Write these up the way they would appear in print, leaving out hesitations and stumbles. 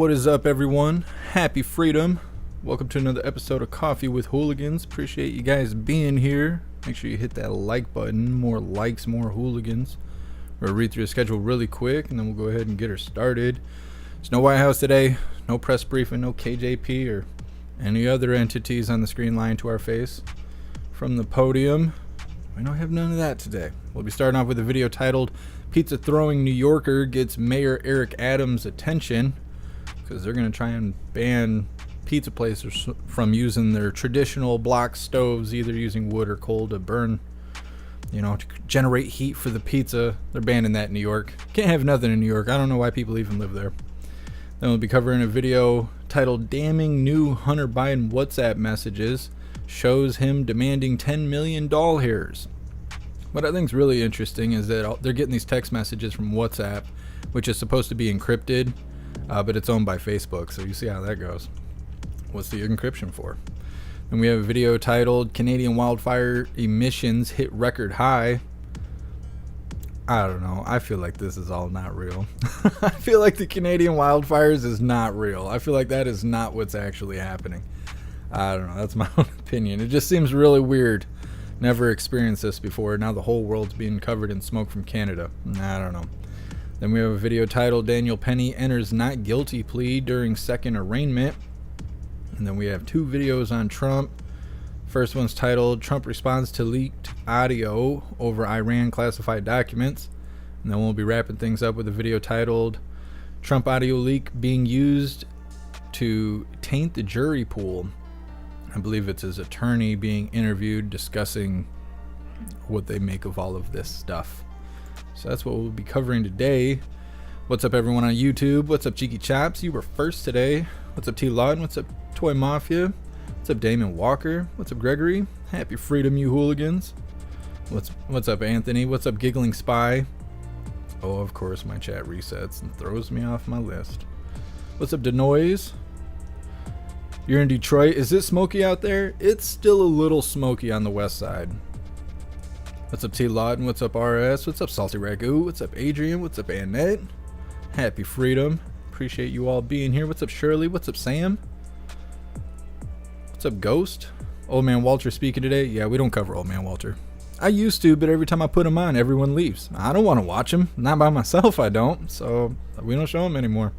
What is up, everyone? Happy freedom. Welcome to another episode of Coffee with Hooligans. Appreciate you guys being here. Make sure you hit that like button. More likes, more hooligans. We'll read through the schedule really quick, and then we'll go ahead and get her started. There's no White House today, no press briefing, no KJP or any other entities on the screen lying to our face. From the podium, we don't have none of that today. We'll be starting off with a video titled Pizza Throwing New Yorker Gets Mayor Eric Adams' Attention, because they're going to try and ban pizza places from using their traditional block stoves, either using wood or coal to burn, to generate heat for the pizza. They're banning that in New York. Can't have nothing in New York. I don't know why people even live there. Then we'll be covering a video titled Damning New Hunter Biden WhatsApp Messages Shows Him Demanding 10 million doll hairs. What I think is really interesting is that they're getting these text messages from WhatsApp, which is supposed to be encrypted, but it's owned by Facebook, so you see how that goes. What's the encryption for? And we have a video titled Canadian Wildfire Emissions Hit Record High. I don't know. I feel like this is all not real. I feel like the Canadian wildfires is not real. I feel like that is not what's actually happening. I don't know. That's my own opinion. It just seems really weird. Never experienced this before. Now the whole world's being covered in smoke from Canada. I don't know. Then we have a video titled Daniel Penny Enters Not Guilty Plea During Second Arraignment. And then we have two videos on Trump. First one's titled Trump Responds to Leaked Audio Over Iran Classified Documents. And then we'll be wrapping things up with a video titled Trump Audio Leak Being Used to Taint the Jury Pool. I believe it's his attorney being interviewed discussing what they make of all of this stuff. So that's what we'll be covering today. What's up, everyone on YouTube? What's up, Cheeky Chops? You were first today. What's up, T. Lawton? What's up, Toy Mafia? What's up, Damon Walker? What's up, Gregory? Happy freedom, you hooligans. What's up, Anthony? What's up, Giggling Spy? Oh, of course, my chat resets and throws me off my list. What's up, Denoise? You're in Detroit. Is it smoky out there? It's still a little smoky on the west side. What's up, T. Lawton? What's up, RS? What's up, Salty Ragu? What's up, Adrian? What's up, Annette? Happy freedom. Appreciate you all being here. What's up, Shirley? What's up, Sam? What's up, Ghost? Old Man Walter speaking today. Yeah, we don't cover Old Man Walter. I used to, but every time I put him on, everyone leaves. I don't want to watch him. Not by myself, I don't. So we don't show him anymore.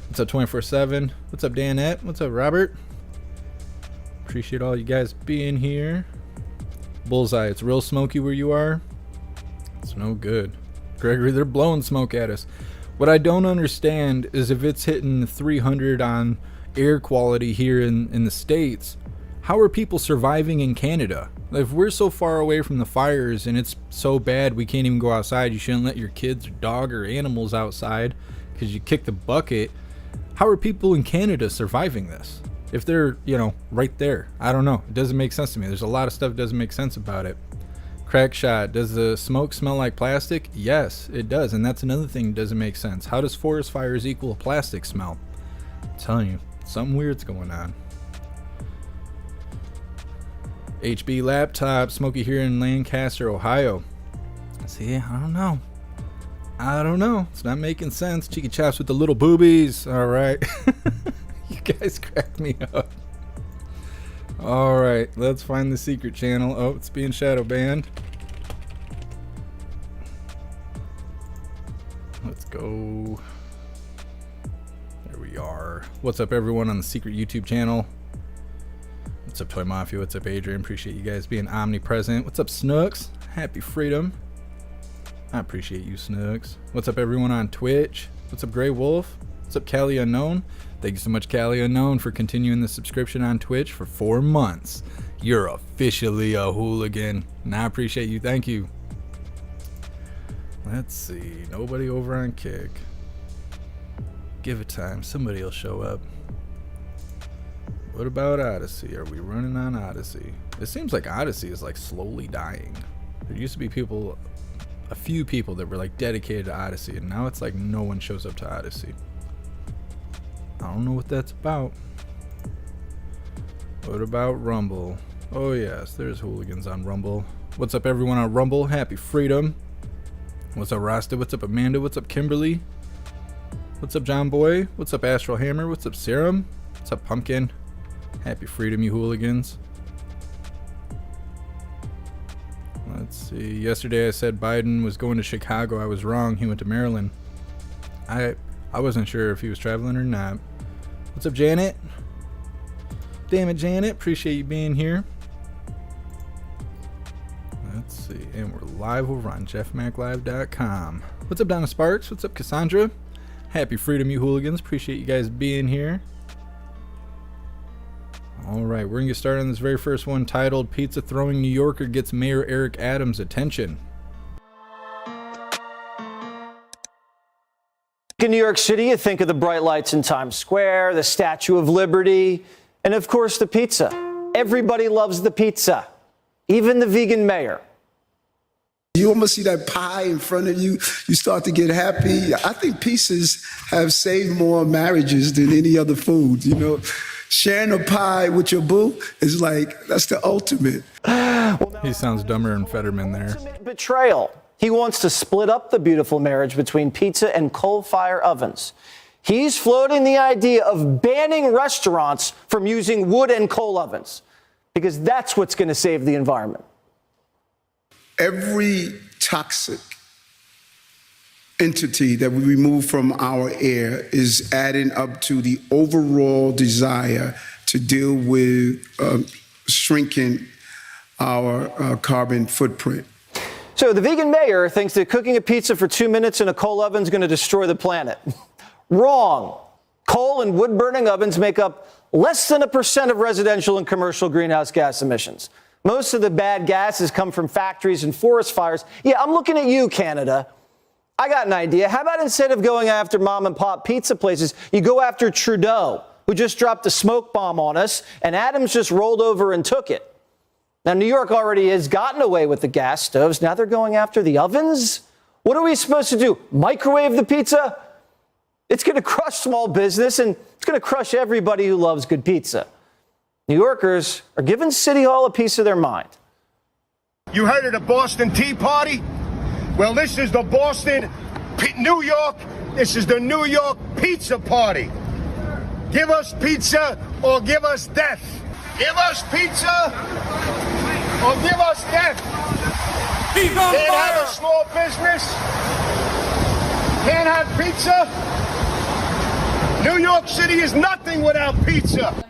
What's up, 24/7? What's up, Danette? What's up, Robert? Appreciate all you guys being here. Bullseye, it's real smoky where you are. It's no good. Gregory, they're blowing smoke at us. What I don't understand is if it's hitting 300 on air quality here in the States, how are people surviving in Canada? If we're so far away from the fires and it's so bad we can't even go outside, you shouldn't let your kids or dog or animals outside because you kick the bucket. How are people in Canada surviving this? If they're, right there. I don't know. It doesn't make sense to me. There's a lot of stuff that doesn't make sense about it. Crack shot. Does the smoke smell like plastic? Yes, it does. And that's another thing that doesn't make sense. How does forest fires equal a plastic smell? I'm telling you, something weird's going on. HB Laptop. Smoky here in Lancaster, Ohio. See, I don't know. It's not making sense. Cheeky Chops with the little boobies. All right. You guys crack me up. All right, let's find the secret channel. Oh, it's being shadow banned. Let's go. There we are. What's up, everyone on the secret YouTube channel? What's up, Toy Mafia? What's up, Adrian? Appreciate you guys being omnipresent. What's up, Snooks? Happy freedom. I appreciate you, Snooks. What's up, everyone on Twitch? What's up, Grey Wolf? What's up, Callie Unknown? Thank you so much, Callie Unknown, for continuing the subscription on Twitch for 4 months. You're officially a hooligan, and I appreciate you. Thank you. Let's see. Nobody over on Kick. Give it time. Somebody will show up. What about Odyssey? Are we running on Odyssey? It seems like Odyssey is like slowly dying. There used to be a few people that were like dedicated to Odyssey, and now it's like no one shows up to Odyssey. I don't know what that's about. What about Rumble? Oh yes, there's hooligans on Rumble. What's up, everyone on Rumble? Happy freedom. What's up, Rasta? What's up, Amanda? What's up, Kimberly? What's up, John Boy? What's up, Astral Hammer? What's up, Serum? What's up, Pumpkin? Happy freedom, you hooligans. Let's see. Yesterday I said Biden was going to Chicago. I was wrong. He went to Maryland. I wasn't sure if he was traveling or not. What's up, Janet? Damn it, Janet. Appreciate you being here. Let's see. And we're live over on jeffmaclive.com. What's up, Donna Sparks? What's up, Cassandra? Happy freedom, you hooligans. Appreciate you guys being here. All right, we're going to get started on this very first one, titled Pizza Throwing New Yorker Gets Mayor Eric Adams' Attention. In New York City, you think of the bright lights in Times Square, the Statue of Liberty, and of course the pizza. Everybody loves the pizza, even the vegan mayor. You almost see that pie in front of you, you start to get happy. I think pizzas have saved more marriages than any other food. You know, sharing a pie with your boo is like, that's the ultimate. He sounds dumber than Fetterman there. Betrayal. He wants to split up the beautiful marriage between pizza and coal-fire ovens. He's floating the idea of banning restaurants from using wood and coal ovens, because that's what's going to save the environment. Every toxic entity that we remove from our air is adding up to the overall desire to deal with shrinking our carbon footprint. So the vegan mayor thinks that cooking a pizza for 2 minutes in a coal oven is going to destroy the planet. Wrong. Coal and wood-burning ovens make up less than 1% of residential and commercial greenhouse gas emissions. Most of the bad gases come from factories and forest fires. Yeah, I'm looking at you, Canada. I got an idea. How about instead of going after mom and pop pizza places, you go after Trudeau, who just dropped a smoke bomb on us, and Adams just rolled over and took it. Now, New York already has gotten away with the gas stoves. Now they're going after the ovens? What are we supposed to do? Microwave the pizza? It's going to crush small business, and it's going to crush everybody who loves good pizza. New Yorkers are giving City Hall a piece of their mind. You heard of the Boston Tea Party? Well, this is the New York, this is the New York Pizza Party. Give us pizza or give us death. Give us pizza or give us death. Can't have a small business. Can't have pizza. New York City is nothing without pizza.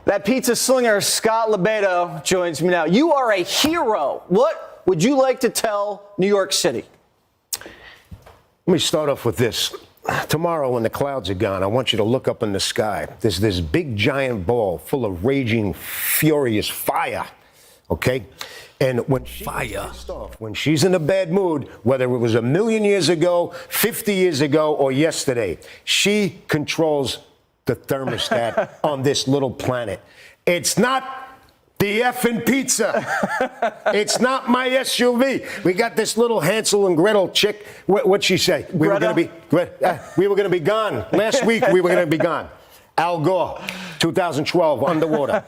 That pizza slinger, Scott Lebedo, joins me now. You are a hero. What would you like to tell New York City? Let me start off with this. Tomorrow, when the clouds are gone, I want you to look up in the sky. There's this big giant ball full of raging, furious fire, okay? And when when she's in a bad mood, whether it was 1,000,000 years ago, 50 years ago, or yesterday, she controls the thermostat on this little planet. It's not the effing pizza. It's not my SUV. We got this little Hansel and Gretel chick. What'd she say? We were going to be gone. Last week, we were going to be gone. Al Gore, 2012, underwater.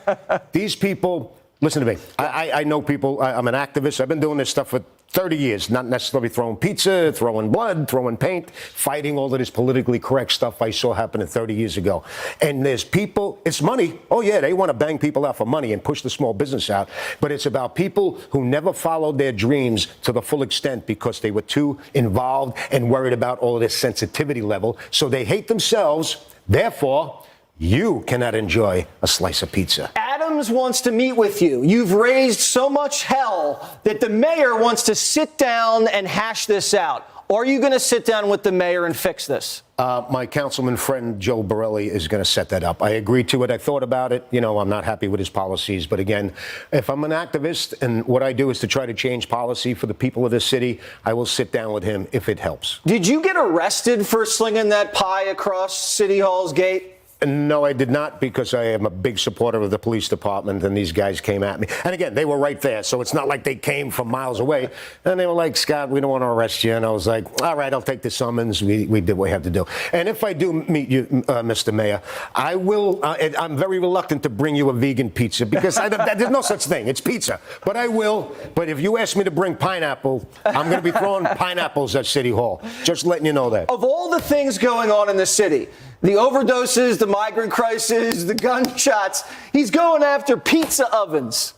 These people, listen to me. I know people. I'm an activist. I've been doing this stuff for 30 years, not necessarily throwing pizza, throwing blood, throwing paint, fighting all of this politically correct stuff I saw happening 30 years ago. And there's people, it's money. Oh, yeah, they want to bang people out for money and push the small business out. But it's about people who never followed their dreams to the full extent because they were too involved and worried about all of this sensitivity level. So they hate themselves. Therefore, you cannot enjoy a slice of pizza. Adams wants to meet with you. You've raised so much hell that the mayor wants to sit down and hash this out. Are you going to sit down with the mayor and fix this? My councilman friend, Joe Borelli, is going to set that up. I agreed to it. I thought about it. You know, I'm not happy with his policies. But again, if I'm an activist and what I do is to try to change policy for the people of this city, I will sit down with him if it helps. Did you get arrested for slinging that pie across City Hall's gate? No, I did not, because I am a big supporter of the police department, and these guys came at me. And again, they were right there, so it's not like they came from miles away. And they were like, Scott, we don't want to arrest you. And I was like, all right, I'll take the summons. We did what we have to do. And if I do meet you, Mr. Mayor, I will, I'm very reluctant to bring you a vegan pizza, because there's no such thing. It's pizza. But I will. But if you ask me to bring pineapple, I'm going to be throwing pineapples at City Hall. Just letting you know that. Of all the things going on in the city, the overdoses, the migrant crisis, the gunshots, he's going after pizza ovens.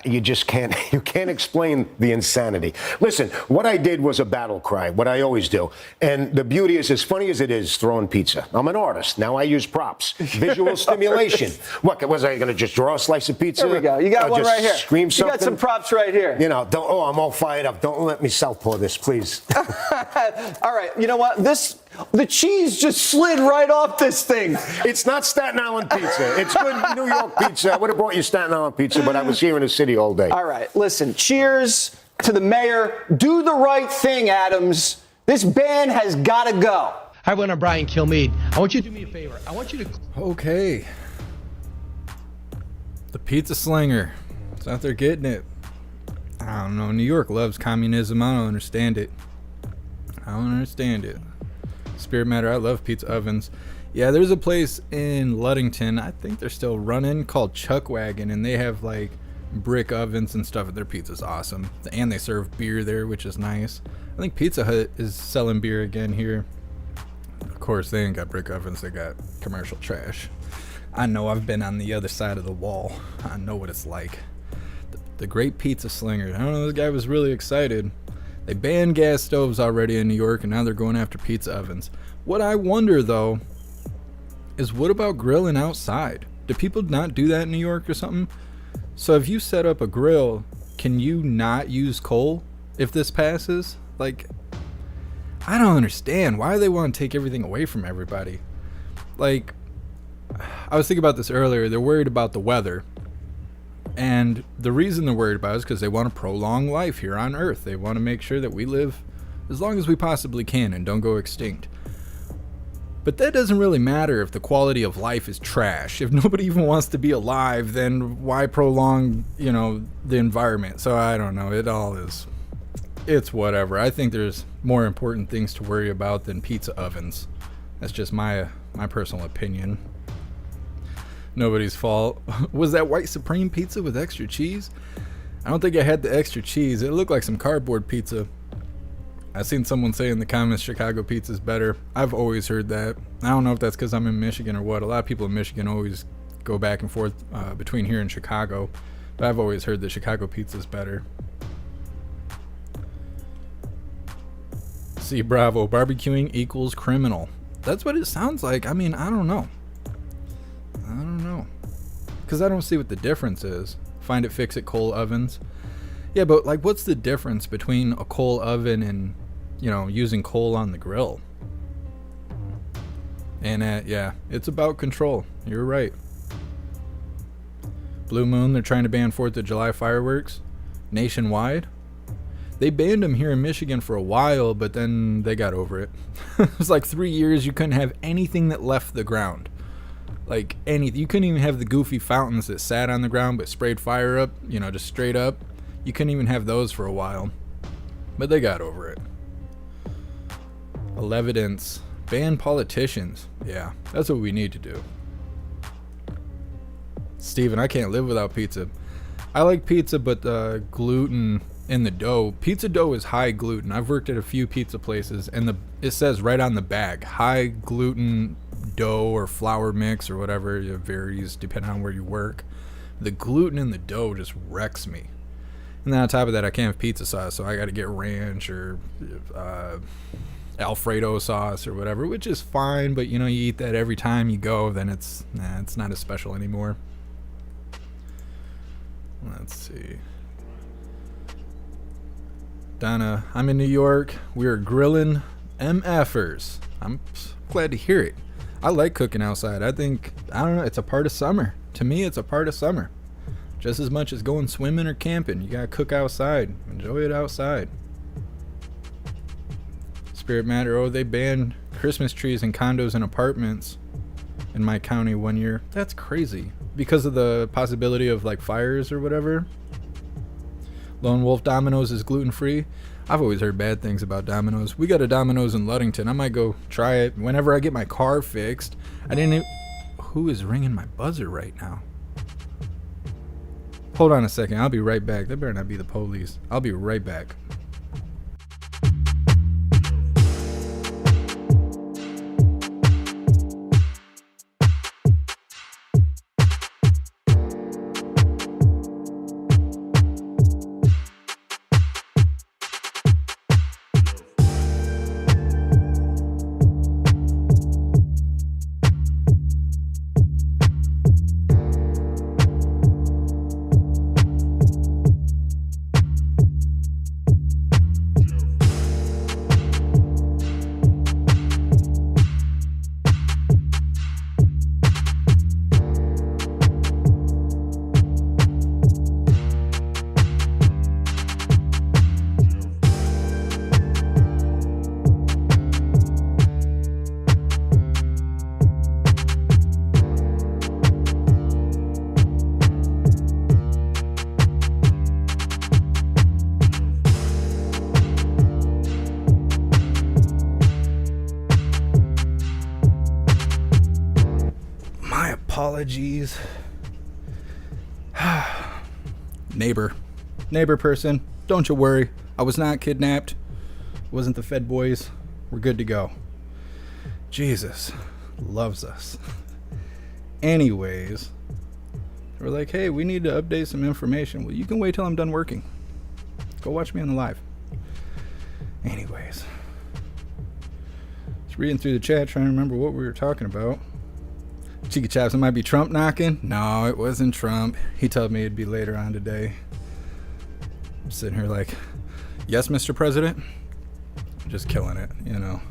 You just can't explain the insanity. Listen, what I did was a battle cry, what I always do. And the beauty is, as funny as it is throwing pizza, I'm an artist. Now I use props, visual stimulation. What, was I going to just draw a slice of pizza? There we go. You got one right here. Scream something? You got some props right here. You know, I'm all fired up. Don't let me southpaw this, please. All right, you know what? The cheese just slid right off this thing. It's not Staten Island pizza. It's good New York pizza. I would have brought you Staten Island pizza, but I was here in the city all day. All right, listen, cheers to the mayor. Do the right thing, Adams. This ban has got to go. Hi, everyone. I'm Brian Kilmeade. I want you to do me a favor. I want you to... Okay. The pizza slinger. It's out there getting it. I don't know. New York loves communism. I don't understand it. Spirit matter, I love pizza ovens. Yeah, there's a place in Ludington, I think they're still running, called Chuck Wagon, and they have like brick ovens and stuff. Their pizza's awesome, and they serve beer there, which is nice. I think Pizza Hut is selling beer again here. Of course, they ain't got brick ovens, they got commercial trash. I know, I've been on the other side of the wall. I know what it's like. The great pizza slinger. I don't know, this guy was really excited. They banned gas stoves already in New York, and now they're going after pizza ovens. What I wonder, though, is what about grilling outside? Do people not do that in New York or something? So if you set up a grill, can you not use coal if this passes? Like, I don't understand. Why do they want to take everything away from everybody? Like, I was thinking about this earlier. They're worried about the weather. And the reason they're worried about it is because they want to prolong life here on Earth. They want to make sure that we live as long as we possibly can and don't go extinct. But that doesn't really matter if the quality of life is trash. If nobody even wants to be alive, then why prolong, the environment? So I don't know. It's whatever. I think there's more important things to worry about than pizza ovens. That's just my personal opinion. Nobody's fault. Was that white supreme pizza with extra cheese? I don't think I had the extra cheese. It looked like some cardboard pizza. I've seen someone say in the comments Chicago pizza's better. I've always heard that. I don't know if that's because I'm in Michigan or what. A lot of people in Michigan always go back and forth between here and Chicago. But I've always heard that Chicago pizza's better. See, bravo. Barbecuing equals criminal. That's what it sounds like. I mean, I don't know. Because I don't see what the difference is. Find it, fix it, coal ovens. Yeah, but like, what's the difference between a coal oven and, using coal on the grill? And yeah, it's about control. You're right. Blue Moon, they're trying to ban 4th of July fireworks nationwide. They banned them here in Michigan for a while, but then they got over it. It was like 3 years you couldn't have anything that left the ground. Like anything. You couldn't even have the goofy fountains that sat on the ground but sprayed fire up, just straight up. You couldn't even have those for a while. But they got over it. Evidence. Ban politicians. Yeah, that's what we need to do. Steven, I can't live without pizza. I like pizza, but gluten in the dough. Pizza dough is high gluten. I've worked at a few pizza places, and it says right on the bag, high gluten dough or flour mix or whatever. It varies depending on where you work. The gluten in the dough just wrecks me. And then on top of that, I can't have pizza sauce, so I got to get ranch or Alfredo sauce or whatever, which is fine, but you eat that every time you go, then it's not as special anymore. Let's see. Donna, I'm in New York. We're grilling MFers. I'm glad to hear it. I like cooking outside. I don't know, it's a part of summer. To me, it's a part of summer. Just as much as going swimming or camping. You gotta cook outside. Enjoy it outside. Spirit Matter, they banned Christmas trees in condos and apartments. in my county one year. That's crazy. Because of the possibility of like fires or whatever. Lone Wolf Domino's is gluten-free. I've always heard bad things about Domino's. We got a Domino's in Ludington. I might go try it whenever I get my car fixed. Who is ringing my buzzer right now? Hold on a second. I'll be right back. That better not be the police. I'll be right back. Apologies. Neighbor person, don't you worry. I was not kidnapped. Wasn't the Fed boys. We're good to go. Jesus loves us. Anyways, we're like, hey, we need to update some information. Well, you can wait till I'm done working. Go watch me on the live. Anyways, just reading through the chat, trying to remember what we were talking about. Cheeky Chaps, it might be Trump knocking. No, it wasn't Trump. He told me it'd be later on today. I'm sitting here like, yes, Mr. President. Just killing it, you know.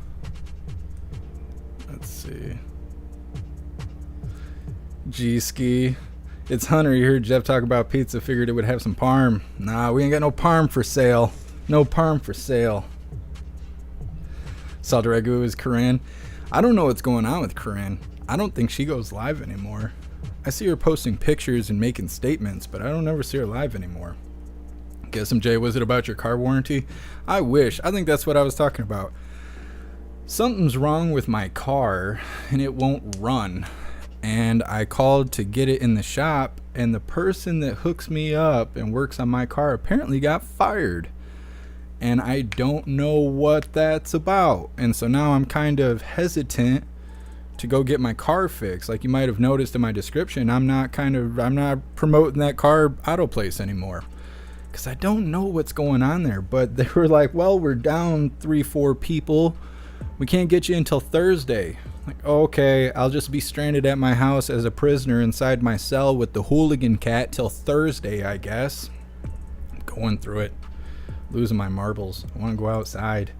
Let's see. G-Ski. It's Hunter. You heard Jeff talk about pizza. Figured it would have some parm. Nah, we ain't got no parm for sale. No parm for sale. Saldragu is Karine. I don't know what's going on with Karine. I don't think she goes live anymore. I see her posting pictures and making statements, but I don't ever see her live anymore. Guess MJ, was it about your car warranty? I wish. I think that's what I was talking about. Something's wrong with my car and it won't run. And I called to get it in the shop, and the person that hooks me up and works on my car apparently got fired. And I don't know what that's about. And so now I'm kind of hesitant to go get my car fixed. Like you might have noticed in my description, I'm not promoting that car auto place anymore because I don't know what's going on there. But they were like, well, we're down 3-4 people, we can't get you until Thursday. Like, okay, I'll just be stranded at my house as a prisoner inside my cell with the hooligan cat till Thursday, I guess. I'm going through it, losing my marbles. I want to go outside,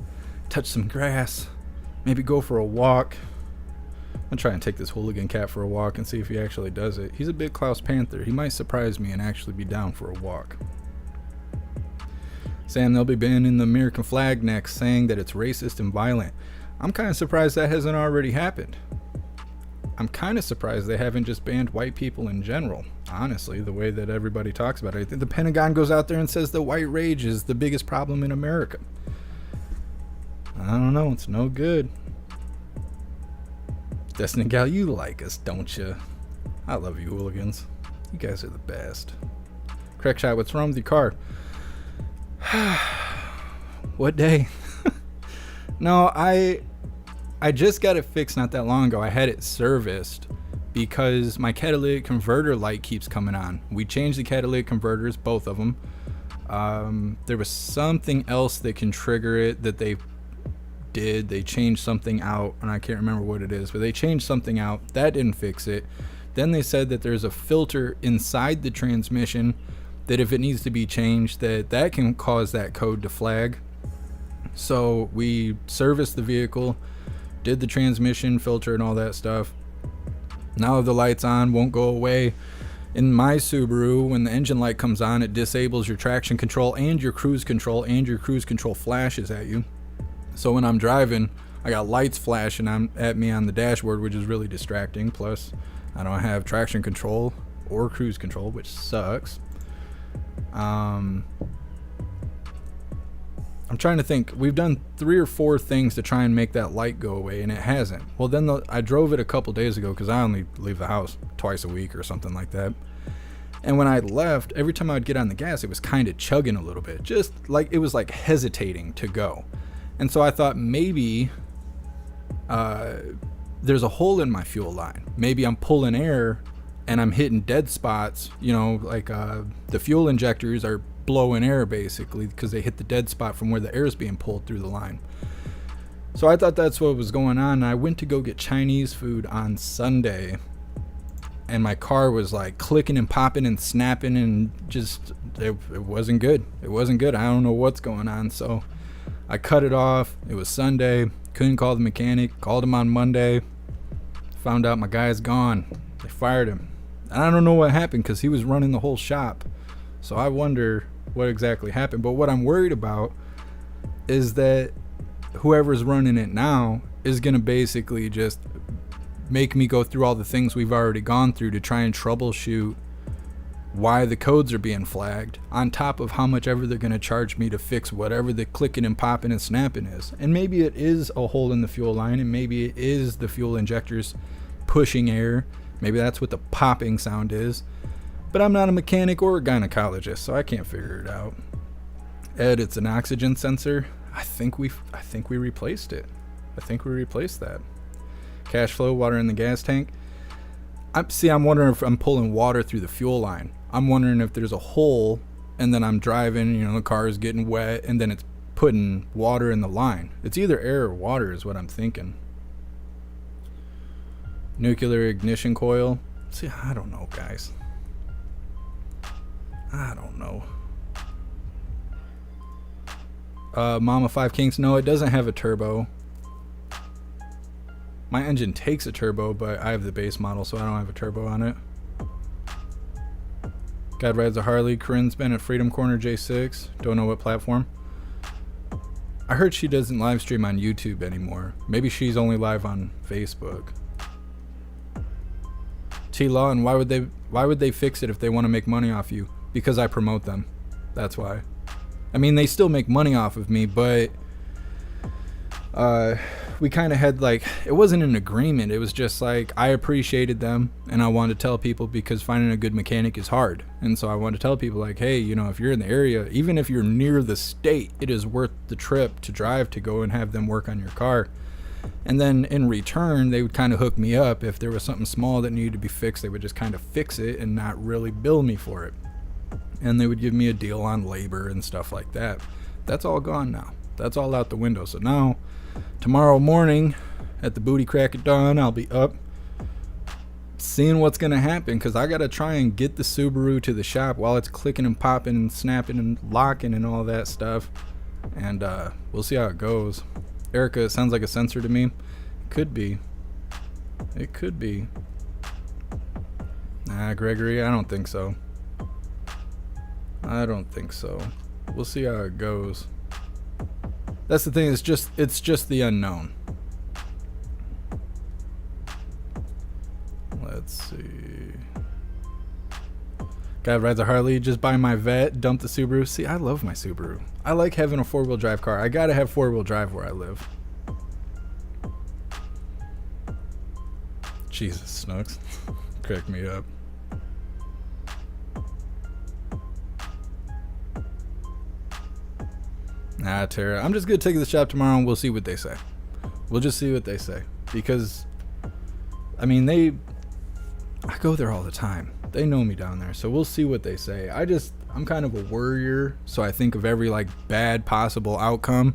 touch some grass, maybe go for a walk. I'm trying to take this hooligan cat for a walk and see if he actually does it. He's a big Klaus Panther. He might surprise me and actually be down for a walk. Sam, they'll be banning the American flag next, saying that it's racist and violent. I'm kind of surprised that hasn't already happened. I'm kind of surprised they haven't just banned white people in general. Honestly, the way that everybody talks about it. I think the Pentagon goes out there and says that white rage is the biggest problem in America. I don't know. It's no good. Destiny Gal, you like us, don't you? I love you, hooligans. You guys are the best. Correct shot, what's wrong with your car? What day? No, I just got it fixed not that long ago. I had it serviced because my catalytic converter light keeps coming on. We changed the catalytic converters, both of them. There was something else that can trigger it that they changed something out, and I can't remember what it is, but they changed something out that didn't fix it. Then they said that there's a filter inside the transmission that if it needs to be changed, that can cause that code to flag. So we serviced the vehicle, did the transmission filter and all that stuff. Now the light's on, won't go away. In my Subaru, when the engine light comes on, it disables your traction control and your cruise control flashes at you. So when I'm driving, I got lights flashing at me on the dashboard, which is really distracting. Plus, I don't have traction control or cruise control, which sucks. I'm trying to think. We've done 3 or 4 things to try and make that light go away, and it hasn't. Well, then I drove it a couple days ago because I only leave the house twice a week or something like that. And when I left, every time I would get on the gas, it was kind of chugging a little bit. Just like it was like hesitating to go. And so I thought maybe there's a hole in my fuel line. Maybe I'm pulling air and I'm hitting dead spots. You know, like the fuel injectors are blowing air basically because they hit the dead spot from where the air is being pulled through the line. So I thought that's what was going on. And I went to go get Chinese food on Sunday. And my car was like clicking and popping and snapping and just, it wasn't good. It wasn't good. I don't know what's going on. So I cut it off. It was Sunday. Couldn't call the mechanic. Called him on Monday. Found out my guy's gone. They fired him. And I don't know what happened because he was running the whole shop. So I wonder what exactly happened. But what I'm worried about is that whoever's running it now is going to basically just make me go through all the things we've already gone through to try and troubleshoot why the codes are being flagged, on top of how much ever they're going to charge me to fix whatever the clicking and popping and snapping is. And maybe it is a hole in the fuel line, and maybe it is the fuel injectors pushing air. Maybe that's what the popping sound is. But I'm not a mechanic or a gynecologist, so I can't figure it out. Ed, it's an oxygen sensor. I think we replaced it. I think we replaced that. Cash flow, water in the gas tank. I'm wondering if I'm pulling water through the fuel line. I'm wondering if there's a hole and then I'm driving, you know, the car is getting wet and then it's putting water in the line. It's either air or water is what I'm thinking. Nuclear ignition coil. See, I don't know, guys. I don't know. Mama 5 Kings. No, it doesn't have a turbo. My engine takes a turbo, but I have the base model, so I don't have a turbo on it. God rides a Harley. Karine's been at Freedom Corner J6. Don't know what platform. I heard she doesn't live stream on YouTube anymore. Maybe she's only live on Facebook. T-Law, and why would they fix it if they want to make money off you? Because I promote them. That's why. I mean, they still make money off of me, but we kind of had like, it wasn't an agreement. It was just like, I appreciated them and I wanted to tell people because finding a good mechanic is hard. And so I wanted to tell people like, hey, you know, if you're in the area, even if you're near the state, it is worth the trip to drive to go and have them work on your car. And then in return, they would kind of hook me up. If there was something small that needed to be fixed, they would just kind of fix it and not really bill me for it. And they would give me a deal on labor and stuff like that. That's all gone now. That's all out the window. So now, tomorrow morning at the booty crack at dawn, I'll be up seeing what's going to happen because I got to try and get the Subaru to the shop while it's clicking and popping and snapping and locking and all that stuff. And we'll see how it goes. Erica, it sounds like a sensor to me. It could be. It could be. Nah, Gregory, I don't think so. I don't think so. We'll see how it goes. That's the thing, it's just the unknown. Let's see. Guy rides a Harley, just buy my vet, dump the Subaru. See, I love my Subaru. I like having a 4-wheel drive car. I gotta have 4-wheel drive where I live. Jesus, Snooks. Crack me up. Nah, Tara. I'm just gonna take it to the shop tomorrow and we'll see what they say. We'll just see what they say. Because, I mean, I go there all the time. They know me down there. So we'll see what they say. I'm kind of a worrier. So I think of every, like, bad possible outcome.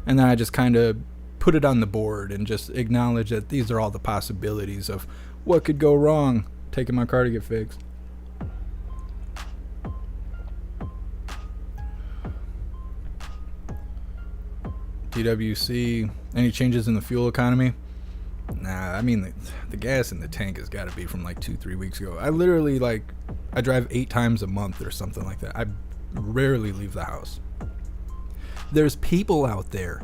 And then I just kind of put it on the board and just acknowledge that these are all the possibilities of what could go wrong taking my car to get fixed. DWC, any changes in the fuel economy? Nah, I mean, the gas in the tank has got to be from like 2-3 weeks ago. I literally, I drive 8 times a month or something like that. I rarely leave the house. There's people out there.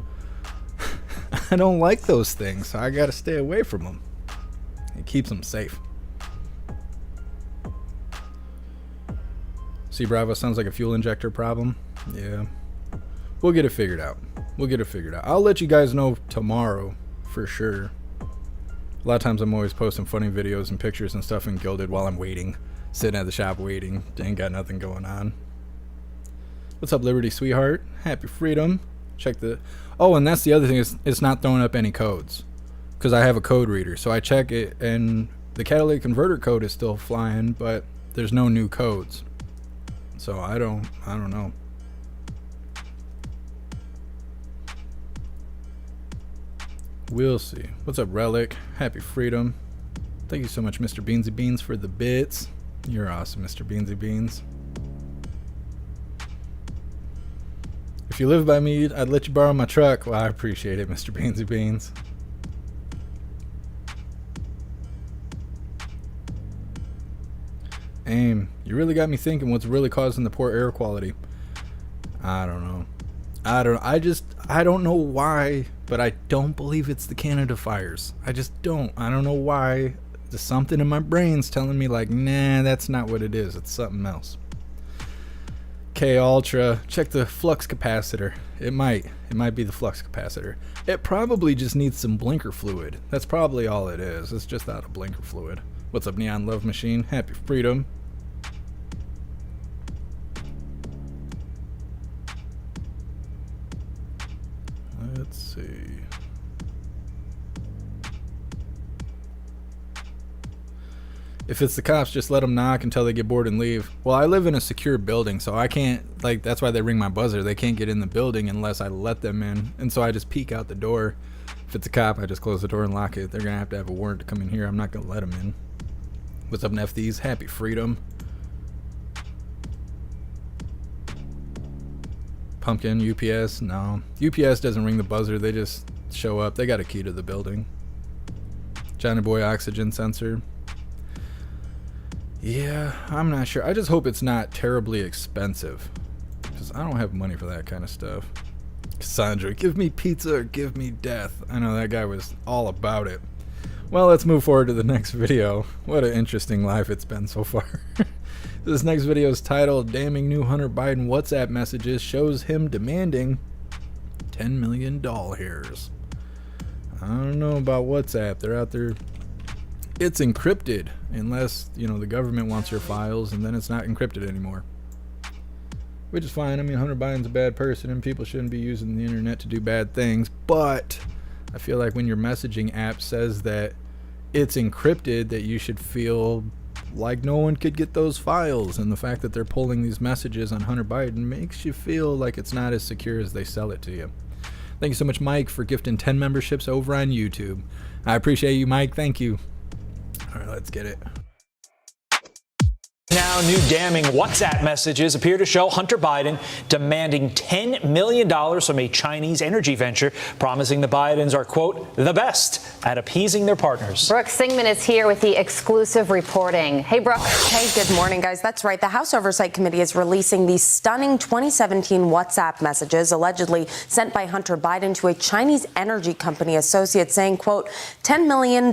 I don't like those things, so I gotta stay away from them. It keeps them safe. See, Bravo, sounds like a fuel injector problem. Yeah. We'll get it figured out. I'll let you guys know tomorrow for sure. A lot of times I'm always posting funny videos and pictures and stuff in Gilded while I'm waiting. Sitting at the shop waiting. Ain't got nothing going on. What's up, Liberty Sweetheart? Happy freedom. Check the... Oh, and that's the other thing, is it's not throwing up any codes. Because I have a code reader. So I check it, and the catalytic converter code is still flying, but there's no new codes. So I don't know. We'll see. What's up, Relic? Happy freedom. Thank you so much, Mr. Beansy Beans, for the bits. You're awesome, Mr. Beansy Beans. If you live by me, I'd let you borrow my truck. Well, I appreciate it, Mr. Beansy Beans. Aim, you really got me thinking what's really causing the poor air quality. I don't know. I don't know why, but I don't believe it's the Canada fires. I just don't. I don't know why. There's something in my brain's telling me like, nah, that's not what it is. It's something else. K Ultra, check the flux capacitor. It might be the flux capacitor. It probably just needs some blinker fluid. That's probably all it is. It's just out of blinker fluid. What's up, Neon Love Machine? Happy freedom. Let's see. If it's the cops, just let them knock until they get bored and leave. Well, I live in a secure building, so I can't, like, that's why they ring my buzzer. They can't get in the building unless I let them in. And so I just peek out the door. If it's a cop, I just close the door and lock it. They're going to have a warrant to come in here. I'm not going to let them in. What's up, NFTs? Happy freedom. Pumpkin, UPS? No. UPS doesn't ring the buzzer. They just show up. They got a key to the building. Johnny Boy oxygen sensor. Yeah, I'm not sure. I just hope it's not terribly expensive, because I don't have money for that kind of stuff. Cassandra, give me pizza or give me death. I know that guy was all about it. Well, let's move forward to the next video. What an interesting life it's been so far. This next video is titled, Damning New Hunter Biden WhatsApp Messages Shows Him Demanding $10 million. I don't know about WhatsApp. They're out there. It's encrypted unless, you know, the government wants your files, and then it's not encrypted anymore. Which is fine. I mean, Hunter Biden's a bad person and people shouldn't be using the internet to do bad things, but I feel like when your messaging app says that it's encrypted, that you should feel like no one could get those files, and the fact that they're pulling these messages on Hunter Biden makes you feel like it's not as secure as they sell it to you. Thank you so much, Mike, for gifting 10 memberships over on YouTube. I appreciate you, Mike. Thank you. All right, let's get it. Now, new damning WhatsApp messages appear to show Hunter Biden demanding $10 million from a Chinese energy venture, promising the Bidens are, quote, the best at appeasing their partners. Brooke Singman is here with the exclusive reporting. Hey, Brooke. Hey, good morning, guys. That's right. The House Oversight Committee is releasing these stunning 2017 WhatsApp messages allegedly sent by Hunter Biden to a Chinese energy company associate saying, quote, $10 million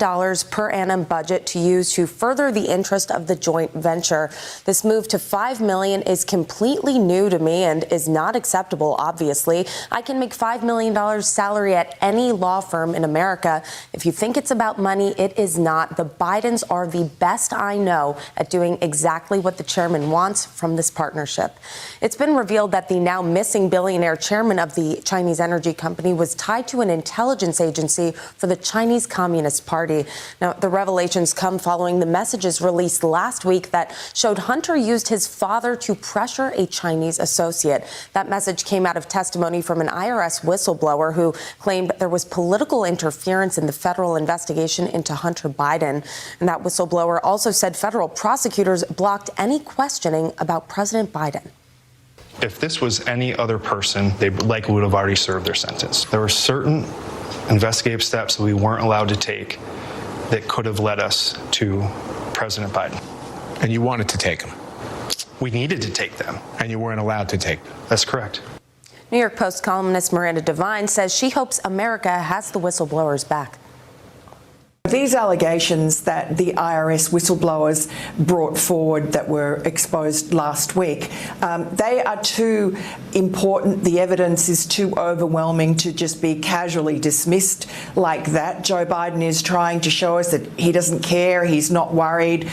per annum budget to use to further the interest of the joint venture. This move to $5 million is completely new to me and is not acceptable, obviously. I can make $5 million salary at any law firm in America. If you think it's about money, it is not. The Bidens are the best I know at doing exactly what the chairman wants from this partnership. It's been revealed that the now missing billionaire chairman of the Chinese energy company was tied to an intelligence agency for the Chinese Communist Party. Now, the revelations come following the messages released last week that showed Hunter used his father to pressure a Chinese associate. That message came out of testimony from an IRS whistleblower who claimed there was political interference in the federal investigation into Hunter Biden. And that whistleblower also said federal prosecutors blocked any questioning about President Biden. If this was any other person, they likely would have already served their sentence. There were certain investigative steps that we weren't allowed to take that could have led us to President Biden. And you wanted to take them? We needed to take them. And you weren't allowed to take them? That's correct. New York Post columnist Miranda Devine says she hopes America has the whistleblowers back. These allegations that the IRS whistleblowers brought forward that were exposed last week, they are too important. The evidence is too overwhelming to just be casually dismissed like that. Joe Biden is trying to show us that he doesn't care, he's not worried.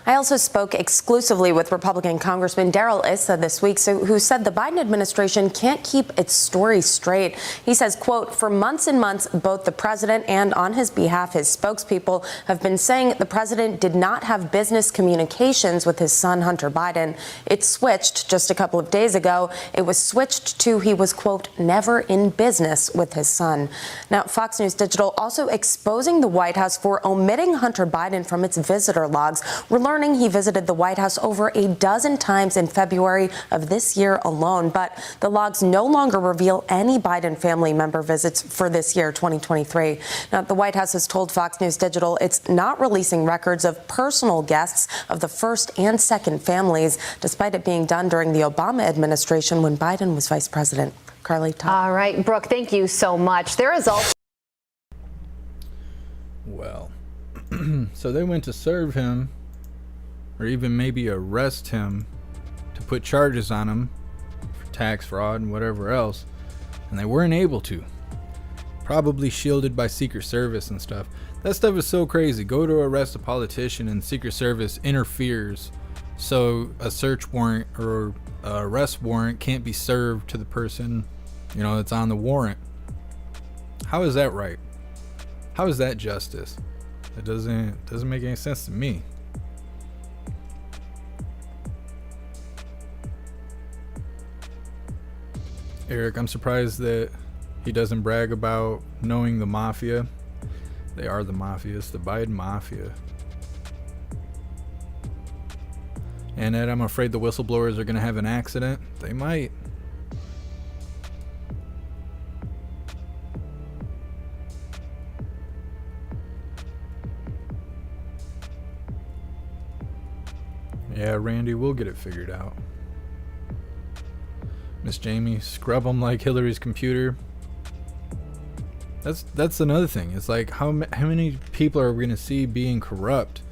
I also spoke exclusively with Republican Congressman Darrell Issa this week, who said the Biden administration can't keep its story straight. He says, quote, for months and months, both the president and on his behalf, his spokespeople have been saying the president did not have business communications with his son, Hunter Biden. It switched just a couple of days ago. It was switched to he was, quote, never in business with his son. Now, Fox News Digital also exposing the White House for omitting Hunter Biden from its visitor logs. We're learning he visited the White House over a dozen times in February of this year alone, but the logs no longer reveal any Biden family member visits for this year, 2023. Now, the White House has told Fox News Digital it's not releasing records of personal guests of the first and second families, despite it being done during the Obama administration when Biden was vice president. Carly, Todd. All right, Brooke, thank you so much. There is also... Well, so they went to serve him, or even maybe arrest him to put charges on him for tax fraud and whatever else, and they weren't able to. Probably shielded by Secret Service and stuff. That stuff is so crazy. Go to arrest a politician and Secret Service interferes so a search warrant or a arrest warrant can't be served to the person, you know, that's on the warrant. How is that right? How is that justice? It doesn't make any sense to me. Eric, I'm surprised that he doesn't brag about knowing the mafia. They are the mafia. It's the Biden mafia. And Ed, I'm afraid the whistleblowers are going to have an accident. They might. Yeah, Randy, we'll get it figured out. Miss Jamie, scrub them like Hillary's computer. That's another thing. It's like, how many people are we going to see being corrupt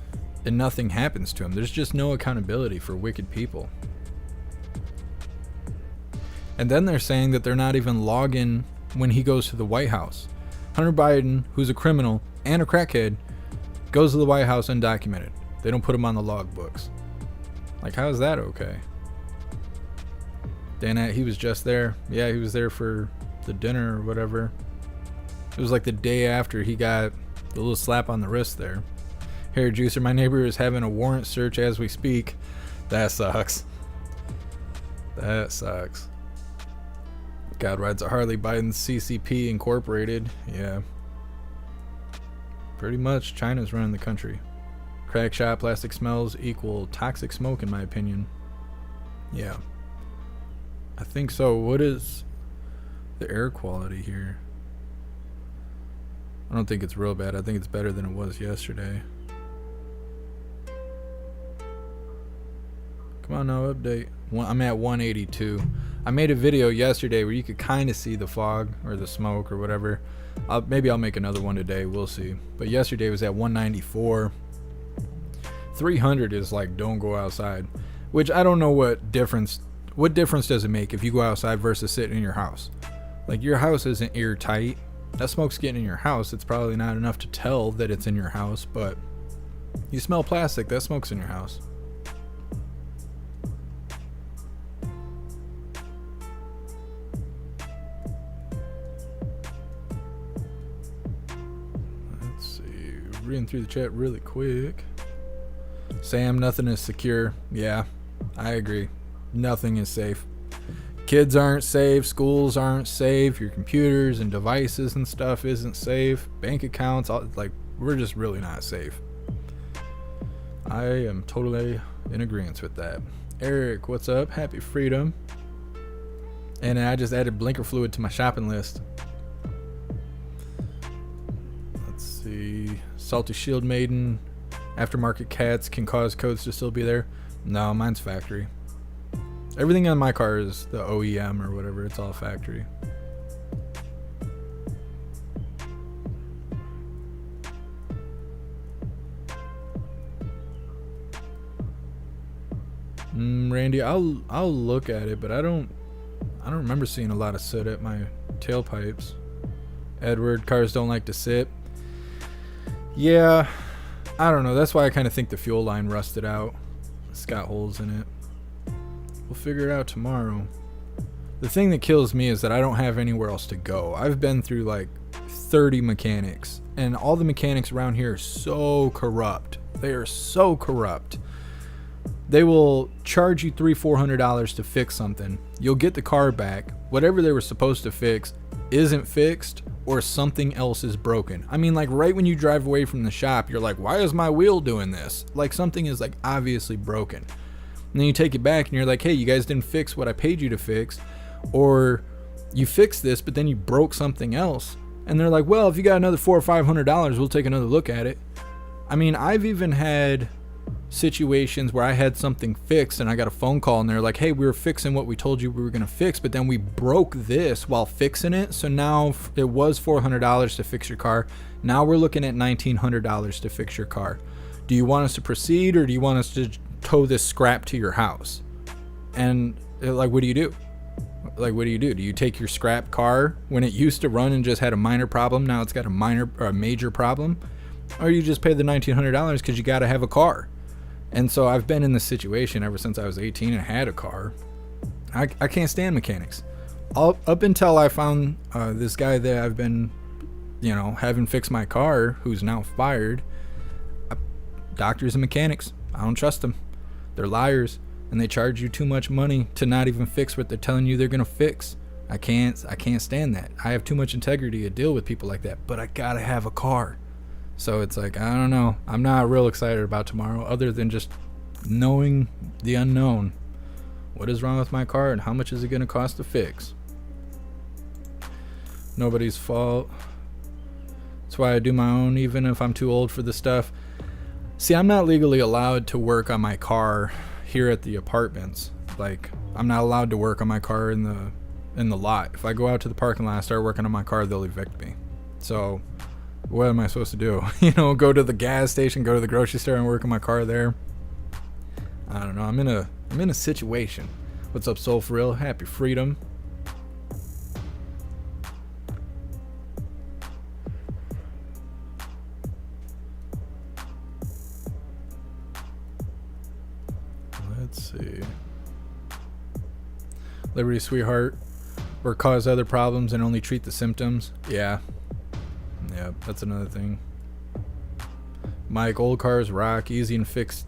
and nothing happens to them? There's just no accountability for wicked people. And then they're saying that they're not even logging when he goes to the White House. Hunter Biden, who's a criminal and a crackhead, goes to the White House undocumented. They don't put him on the log books. Like, how is that okay? Danette, he was just there. Yeah, he was there for the dinner or whatever. It was like the day after he got the little slap on the wrist there. Hair Juicer, my neighbor is having a warrant search as we speak. That sucks. That sucks. God rides a Harley, Biden's CCP Incorporated. Yeah. Pretty much China's running the country. Crack shot, plastic smells equal toxic smoke in my opinion. Yeah. I think so. What is the air quality here? I don't think it's real bad. I think it's better than it was yesterday. Come on now, update. I'm at 182. I made a video yesterday where you could kind of see the fog or the smoke or whatever. Maybe I'll make another one today. We'll see. But yesterday was at 194. 300 is like don't go outside, which I don't know what difference does it make if you go outside versus sitting in your house. Like, your house isn't airtight. That smoke's getting in your house. It's probably not enough to tell that it's in your house, but you smell plastic, that smoke's in your house. Let's see, reading through the chat really quick. Sam, nothing is secure. Yeah, I agree. Nothing is safe. Kids aren't safe. Schools aren't safe. Your computers and devices and stuff isn't safe. Bank accounts, like, we're just really not safe. I am totally in agreement with that. Eric, what's up? Happy freedom. And I just added blinker fluid to my shopping list. Let's see. Salty Shield Maiden. Aftermarket cats can cause codes to still be there. No, mine's factory. Everything on my car is the OEM or whatever. It's all factory. Randy, I'll look at it, but I don't remember seeing a lot of soot at my tailpipes. Edward, cars don't like to sit. Yeah, I don't know. That's why I kind of think the fuel line rusted out. It's got holes in it. We'll figure it out tomorrow. The thing that kills me is that I don't have anywhere else to go. I've been through like 30 mechanics, and all the mechanics around here are so corrupt. They are so corrupt. They will charge you $300-400 to fix something. You'll get the car back. Whatever they were supposed to fix isn't fixed, or something else is broken. I mean, like right when you drive away from the shop, you're like, why is my wheel doing this? Like something is like obviously broken. And then you take it back and you're like, hey, you guys didn't fix what I paid you to fix, or you fixed this, but then you broke something else. And they're like, well, if you got another $400 or $500, we'll take another look at it. I mean, I've even had situations where I had something fixed and I got a phone call and they're like, hey, we were fixing what we told you we were going to fix, but then we broke this while fixing it. So now it was $400 to fix your car. Now we're looking at $1,900 to fix your car. Do you want us to proceed, or do you want us to tow this scrap to your house? And like, what do you do? Like, what do? Do you take your scrap car when it used to run and just had a minor problem? Now it's got a minor or a major problem, or you just pay the $1,900 because you got to have a car. And so I've been in this situation ever since I was 18 and had a car. I can't stand mechanics. Up until I found this guy that I've been, having fix my car, who's now fired. Doctors and mechanics, I don't trust them. They're liars, and they charge you too much money to not even fix what they're telling you they're gonna fix. I can't stand that. I have too much integrity to deal with people like that, but I gotta have a car. So it's like, I don't know. I'm not real excited about tomorrow, other than just knowing the unknown. What is wrong with my car, and how much is it going to cost to fix? Nobody's fault. That's why I do my own, even if I'm too old for the stuff. See, I'm not legally allowed to work on my car here at the apartments. Like, I'm not allowed to work on my car in the lot. If I go out to the parking lot and start working on my car, they'll evict me. So what am I supposed to do? Go to the gas station, go to the grocery store and work on my car there? I don't know. I'm in a situation. What's up, Soul For Real? Happy freedom. Let's see. Liberty Sweetheart, or cause other problems and only treat the symptoms. Yeah, that's another thing. Mike, old cars rock, easy to fix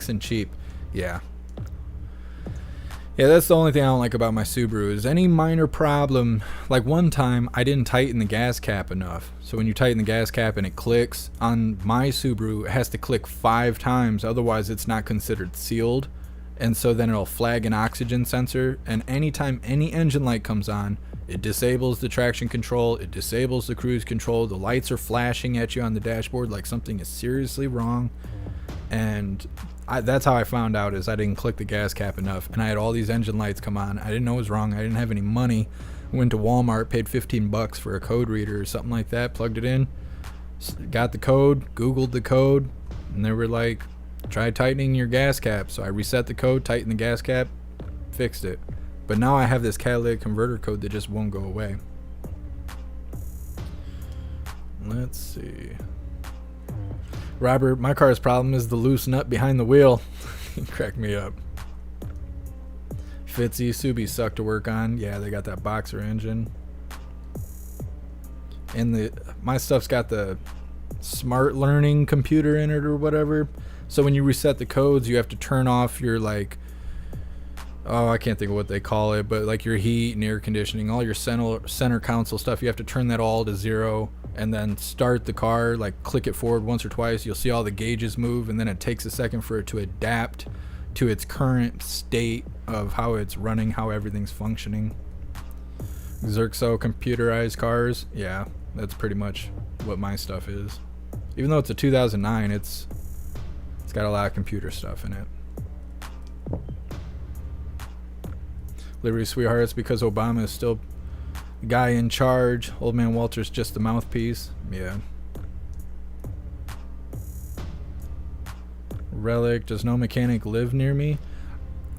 and cheap. Yeah, that's the only thing I don't like about my Subaru, is any minor problem. Like one time I didn't tighten the gas cap enough. So when you tighten the gas cap and it clicks, on my Subaru it has to click 5 times, otherwise it's not considered sealed. And so then it'll flag an oxygen sensor, and anytime any engine light comes on, it disables the traction control, it disables the cruise control, the lights are flashing at you on the dashboard like something is seriously wrong. And that's how I found out, is I didn't click the gas cap enough, and I had all these engine lights come on. I didn't know it was wrong. I didn't have any money. Went to Walmart, paid $15 for a code reader or something like that, plugged it in, got the code, Googled the code, and they were like, try tightening your gas cap. So I reset the code, tightened the gas cap, fixed it. But now I have this catalytic converter code that just won't go away. Let's see. Robert, my car's problem is the loose nut behind the wheel. He cracked me up. Fitzy, Subies suck to work on. Yeah, they got that boxer engine. And my stuff's got the smart learning computer in it or whatever. So when you reset the codes, you have to turn off your I can't think of what they call it, but like your heat and air conditioning, all your center console stuff, you have to turn that all to 0 and then start the car, like click it forward once or twice. You'll see all the gauges move, and then it takes a second for it to adapt to its current state of how it's running, how everything's functioning. Xerxo computerized cars. Yeah, that's pretty much what my stuff is. Even though it's a 2009, it's got a lot of computer stuff in it. Liberty Sweethearts, because Obama is still the guy in charge. Old Man Walter's just the mouthpiece. Yeah. Relic, does no mechanic live near me?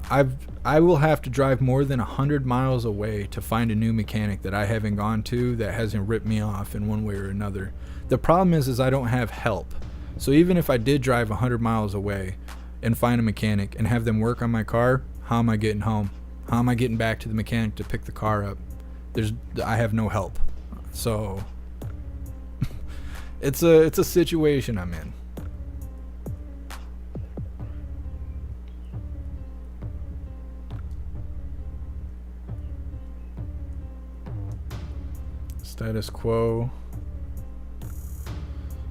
I will have to drive more than 100 miles away to find a new mechanic that I haven't gone to that hasn't ripped me off in one way or another. The problem is I don't have help. So even if I did drive 100 miles away and find a mechanic and have them work on my car, how am I getting home? How am I getting back to the mechanic to pick the car up? I have no help. So it's a situation I'm in. Status quo.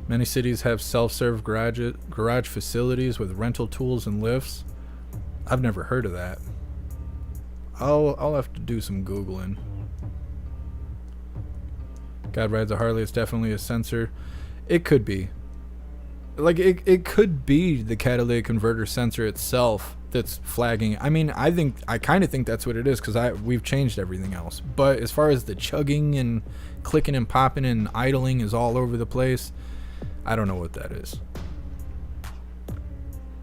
Many cities have self-serve garage facilities with rental tools and lifts. I've never heard of that. I'll have to do some Googling. God rides a Harley. It's definitely a sensor. It could be. Like, it could be the catalytic converter sensor itself that's flagging. I mean, I kind of think that's what it is, because we've changed everything else. But as far as the chugging and clicking and popping and idling is all over the place, I don't know what that is.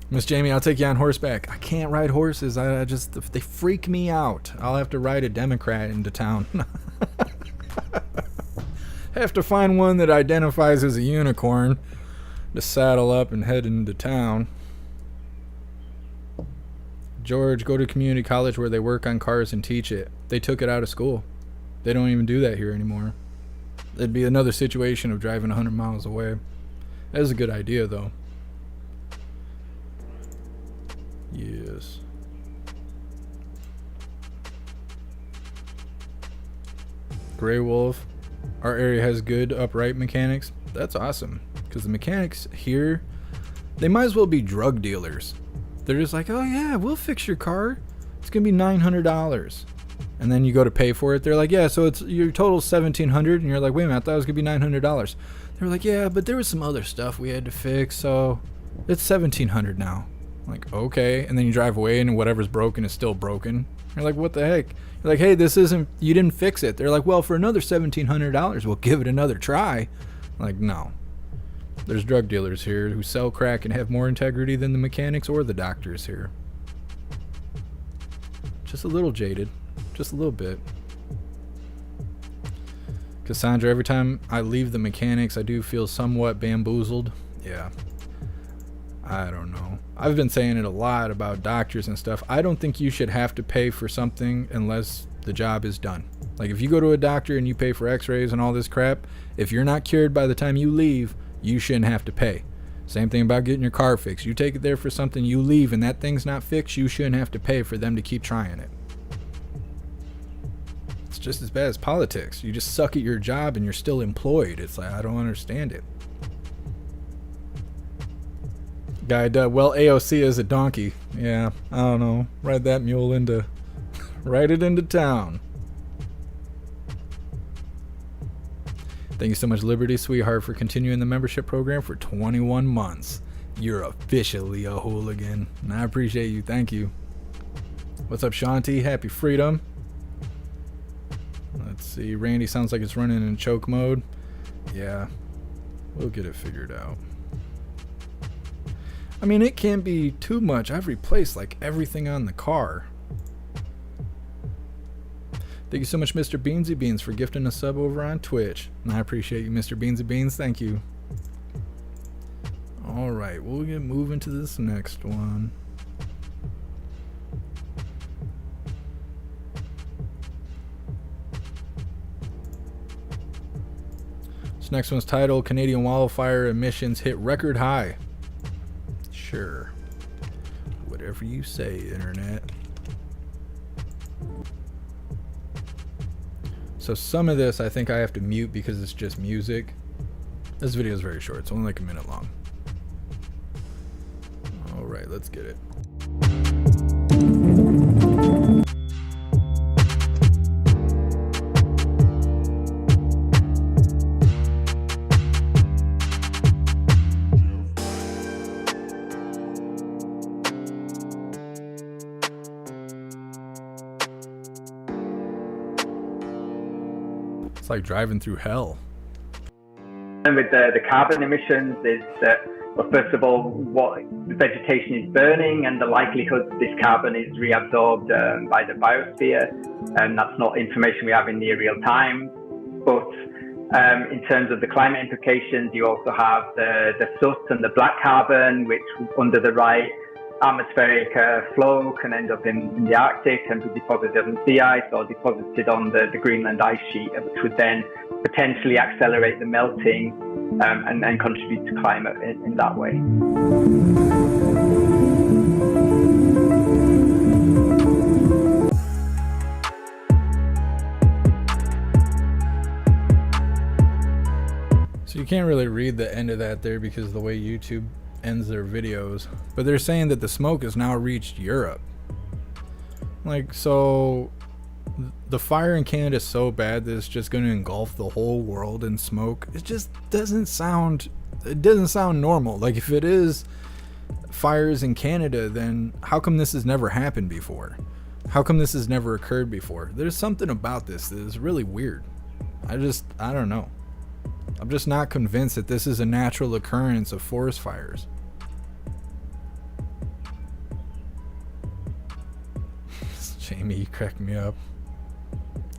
Miss Jamie, I'll take you on horseback. I can't ride horses. They freak me out. I'll have to ride a Democrat into town. Have to find one that identifies as a unicorn to saddle up and head into town. George, go to community college where they work on cars and teach it. They took it out of school. They don't even do that here anymore. It'd be another situation of driving 100 miles away. That is a good idea, though. Yes. Grey Wolf. Our area has good upright mechanics. That's awesome. Because the mechanics here, they might as well be drug dealers. They're just like, oh yeah, we'll fix your car. It's going to be $900. And then you go to pay for it. They're like, yeah, so it's your total $1,700. And you're like, wait a minute, I thought it was going to be $900. They're like, yeah, but there was some other stuff we had to fix, so it's $1,700 now. I'm like, okay. And then you drive away and whatever's broken is still broken. You're like, what the heck? You're like, hey, you didn't fix it. They're like, well, for another $1,700, we'll give it another try. I'm like, no. There's drug dealers here who sell crack and have more integrity than the mechanics or the doctors here. Just a little jaded. Just a little bit. Cassandra, every time I leave the mechanics, I do feel somewhat bamboozled. Yeah. I don't know. I've been saying it a lot about doctors and stuff. I don't think you should have to pay for something unless the job is done. Like, if you go to a doctor and you pay for x-rays and all this crap, if you're not cured by the time you leave, you shouldn't have to pay. Same thing about getting your car fixed. You take it there for something, you leave, and that thing's not fixed, you shouldn't have to pay for them to keep trying it. It's just as bad as politics. You just suck at your job and you're still employed. It's like, I don't understand it. Guy, well, AOC is a donkey. Yeah, I don't know. Ride that mule ride it into town. Thank you so much, Liberty Sweetheart, for continuing the membership program for 21 months. You're officially a hooligan, and I appreciate you. Thank you. What's up, Shanti? Happy freedom. Let's see. Randy sounds like it's running in choke mode. Yeah, we'll get it figured out. I mean, it can't be too much. I've replaced like everything on the car. Thank you so much, Mr. Beansy Beans, for gifting a sub over on Twitch. And I appreciate you, Mr. Beansy Beans. Thank you. All right, we'll get moving to this next one. This next one's titled, Canadian wildfire emissions hit record high. Sure. Whatever you say, Internet. So some of this I think I have to mute because it's just music. This video is very short. It's only like a minute long. All right, let's get it. It's like driving through hell. And with the carbon emissions is that, well, first of all, what the vegetation is burning and the likelihood this carbon is reabsorbed by the biosphere. And that's not information we have in near real time. But in terms of the climate implications, you also have the soot and the black carbon, which under the right atmospheric flow can end up in the Arctic and be deposited on sea ice or deposited on the Greenland ice sheet, which would then potentially accelerate the melting and contribute to climate in that way. So you can't really read the end of that there because of the way YouTube ends their videos, but they're saying that the smoke has now reached Europe. Like, so the fire in Canada is so bad that it's just going to engulf the whole world in smoke. It just doesn't sound normal. Like, if it is fires in Canada, then how come this has never happened before? How come this has never occurred before? There's something about this that is really weird. I don't know. I'm just not convinced that this is a natural occurrence of forest fires. Jamie, you cracked me up.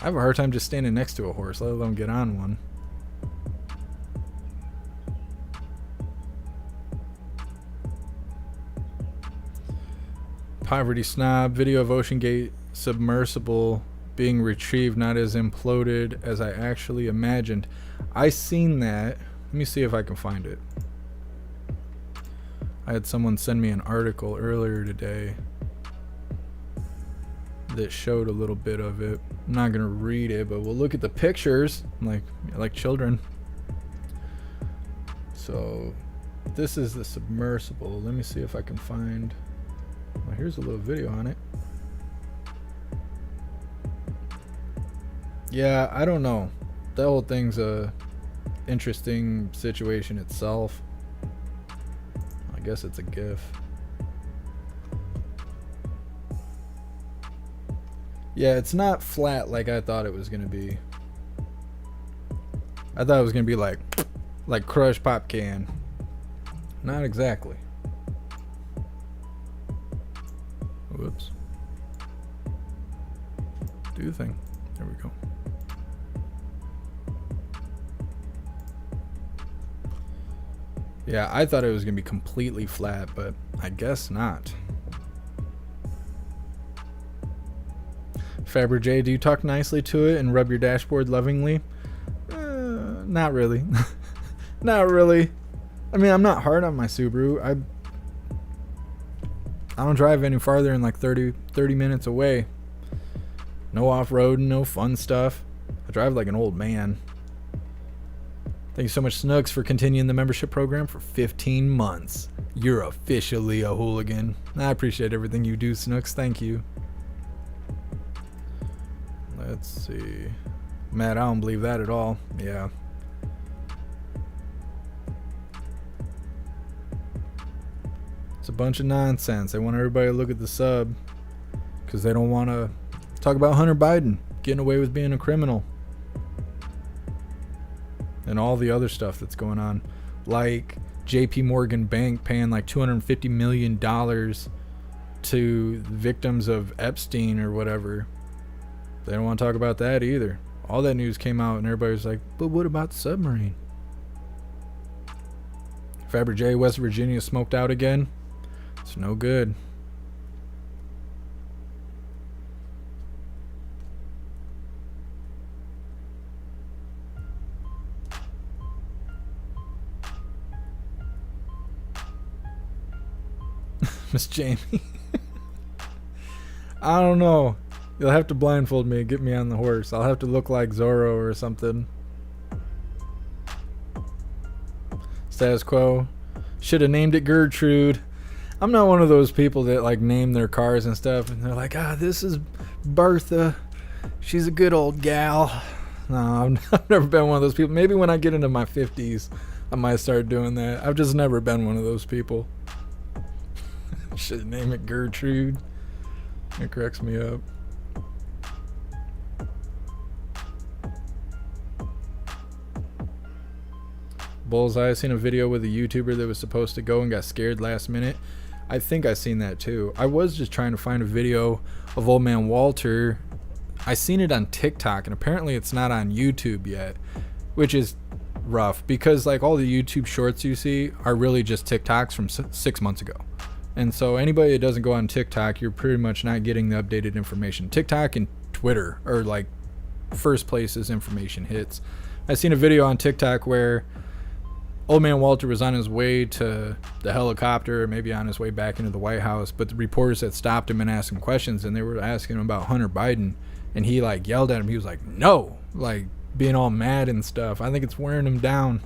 I have a hard time just standing next to a horse, let alone get on one. Poverty snob, video of OceanGate submersible being retrieved, not as imploded as I actually imagined. I seen that. Let me see if I can find it. I had someone send me an article earlier today that showed a little bit of it. I'm not gonna read it, but we'll look at the pictures like children. So this is the submersible. Let me see if I can find. Well, here's a little video on it. Yeah, I don't know. That whole thing's a interesting situation itself. I guess it's a GIF. Yeah, it's not flat like I thought it was gonna be. I thought it was gonna be like crushed pop can. Not exactly. Whoops. Do the thing. There we go. Yeah, I thought it was gonna be completely flat, but I guess not. Faber J, do you talk nicely to it and rub your dashboard lovingly? Not really. Not really. I mean, I'm not hard on my Subaru. I don't drive any farther than like 30 minutes away. No off-road, no fun stuff. I drive like an old man. Thank you so much, Snooks, for continuing the membership program for 15 months. You're officially a hooligan. I appreciate everything you do, Snooks. Thank you. Let's see. Matt, I don't believe that at all. Yeah. It's a bunch of nonsense. They want everybody to look at the sub because they don't want to talk about Hunter Biden getting away with being a criminal and all the other stuff that's going on, like JP Morgan Bank paying like $250 million to victims of Epstein or whatever. They don't want to talk about that either. All that news came out and everybody was like, but what about the submarine? Faber J, West Virginia smoked out again. It's no good. Miss Jamie. I don't know. You'll have to blindfold me and get me on the horse. I'll have to look like Zorro or something. Status quo. Should have named it Gertrude. I'm not one of those people that like name their cars and stuff and they're like, this is Bertha. She's a good old gal. No, I've never been one of those people. Maybe when I get into my 50s, I might start doing that. I've just never been one of those people. Should name it Gertrude. It cracks me up. Bullseye, I seen a video with a YouTuber that was supposed to go and got scared last minute. I think I seen that too. I was just trying to find a video of Old Man Walter. I seen it on TikTok, and apparently it's not on YouTube yet, which is rough because like all the YouTube shorts you see are really just TikToks from 6 months ago. And so anybody that doesn't go on TikTok, you're pretty much not getting the updated information. TikTok and Twitter are like first places information hits. I seen a video on TikTok where Old Man Walter was on his way to the helicopter, maybe on his way back into the White House, but the reporters had stopped him and asked him questions, and they were asking him about Hunter Biden, and he like yelled at him. He was like, no, like being all mad and stuff. I think it's wearing him down,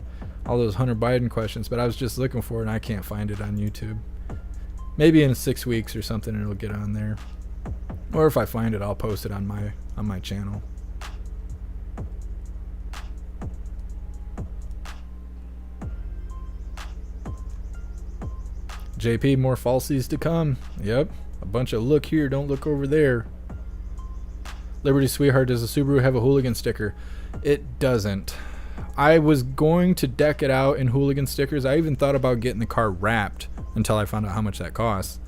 all those Hunter Biden questions, but I was just looking for it and I can't find it on YouTube. Maybe in 6 weeks or something it'll get on there, or if I find it I'll post it on my channel. JP, more falsies to come. Yep, a bunch of look here, don't look over there. Liberty Sweetheart, does the Subaru have a hooligan sticker? It doesn't. I was going to deck it out in hooligan stickers. I even thought about getting the car wrapped until I found out how much that costs.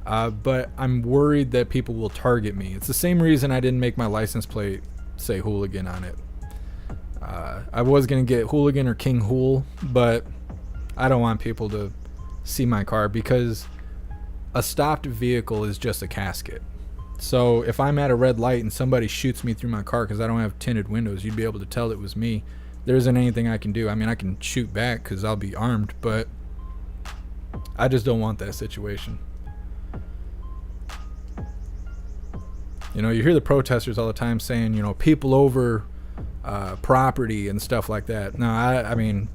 But I'm worried that people will target me. It's the same reason I didn't make my license plate say hooligan on it. I was going to get hooligan or King Hool, but I don't want people to see my car because a stopped vehicle is just a casket. So if I'm at a red light and somebody shoots me through my car because I don't have tinted windows, you'd be able to tell it was me. There isn't anything I can do. I mean, I can shoot back because I'll be armed, but I just don't want that situation. You know, you hear the protesters all the time saying, you know, people over property and stuff like that. No, I mean,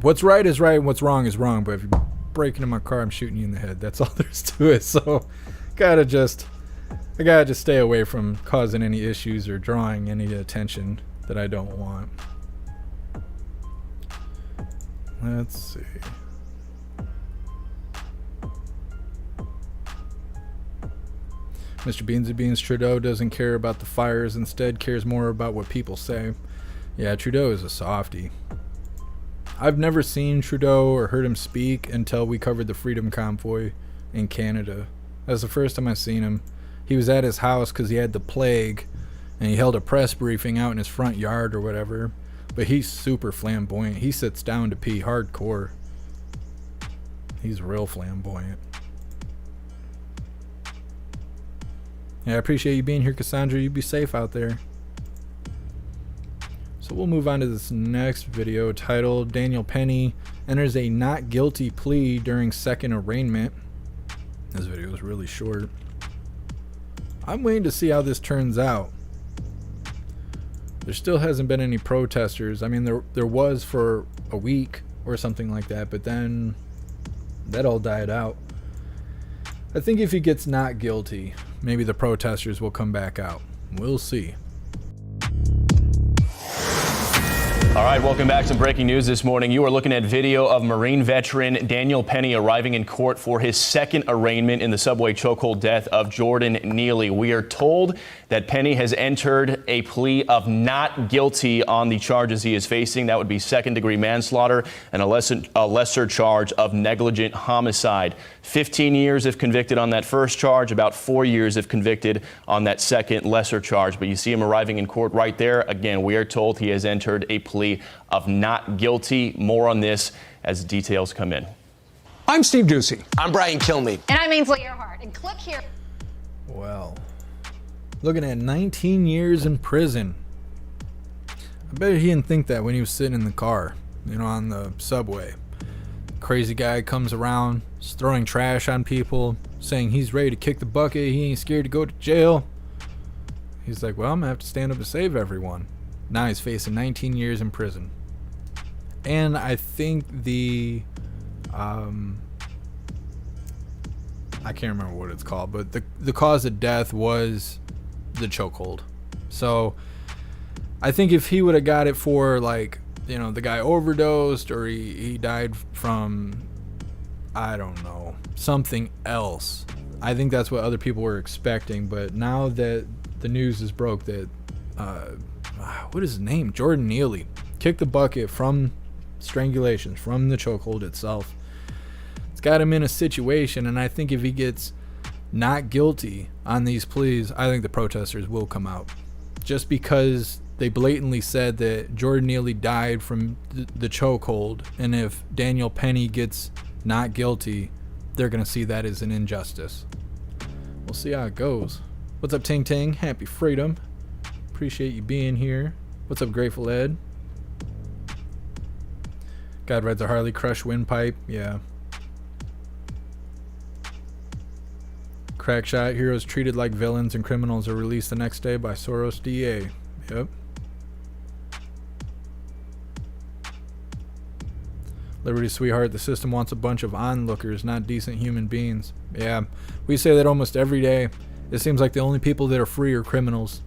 what's right is right and what's wrong is wrong, but if you're breaking in my car, I'm shooting you in the head. That's all there is to it. So I gotta just stay away from causing any issues or drawing any attention that I don't want. Let's see. Mr. Beansy Beans, Trudeau doesn't care about the fires, instead cares more about what people say. Yeah, Trudeau is a softie. I've never seen Trudeau or heard him speak until we covered the Freedom Convoy in Canada. That's the first time I've seen him. He was at his house because he had the plague, and he held a press briefing out in his front yard or whatever. But he's super flamboyant. He sits down to pee hardcore. He's real flamboyant. Yeah, I appreciate you being here, Cassandra. You be safe out there. So we'll move on to this next video titled Daniel Penny enters a not guilty plea during second arraignment. This video is really short. I'm waiting to see how this turns out. There still hasn't been any protesters. I mean, there was for a week or something like that, but then that all died out. I think if he gets not guilty, maybe the protesters will come back out. We'll see. All right, welcome back to breaking news this morning. You are looking at video of Marine veteran Daniel Penny arriving in court for his second arraignment in the subway chokehold death of Jordan Neely. We are told that Penny has entered a plea of not guilty on the charges he is facing. That would be second-degree manslaughter and a lesser charge of negligent homicide. 15 years if convicted on that first charge, about 4 years if convicted on that second lesser charge. But you see him arriving in court right there. Again, we are told he has entered a plea of not guilty. More on this as details come in. I'm Steve Doocy. I'm Brian Kilmeade. And I'm Ainsley Earhart. And click here. Well, looking at 19 years in prison. I bet he didn't think that when he was sitting in the car, you know, on the subway. Crazy guy comes around, is throwing trash on people, saying he's ready to kick the bucket, he ain't scared to go to jail. He's like, well, I'm gonna have to stand up and save everyone. Now he's facing 19 years in prison. And I think the I can't remember what it's called, but the cause of death was the chokehold. So I think if he would have got it for, like, you know, the guy overdosed or he died from, I don't know, something else, I think that's what other people were expecting. But now that the news is broke that what is his name, Jordan Neely, kicked the bucket from strangulation from the chokehold itself. It's got him in a situation, and I think if he gets not guilty on these pleas, I think the protesters will come out. Just because they blatantly said that Jordan Neely died from the chokehold, and if Daniel Penny gets not guilty, they're going to see that as an injustice. We'll see how it goes. What's up, Ting Ting? Happy freedom. Appreciate you being here. What's up, Grateful Ed? God rides a Harley, crush windpipe. Yeah. Crackshot, heroes treated like villains and criminals are released the next day by Soros DA. Yep. Liberty Sweetheart, the system wants a bunch of onlookers, not decent human beings. Yeah, we say that almost every day. It seems like the only people that are free are criminals.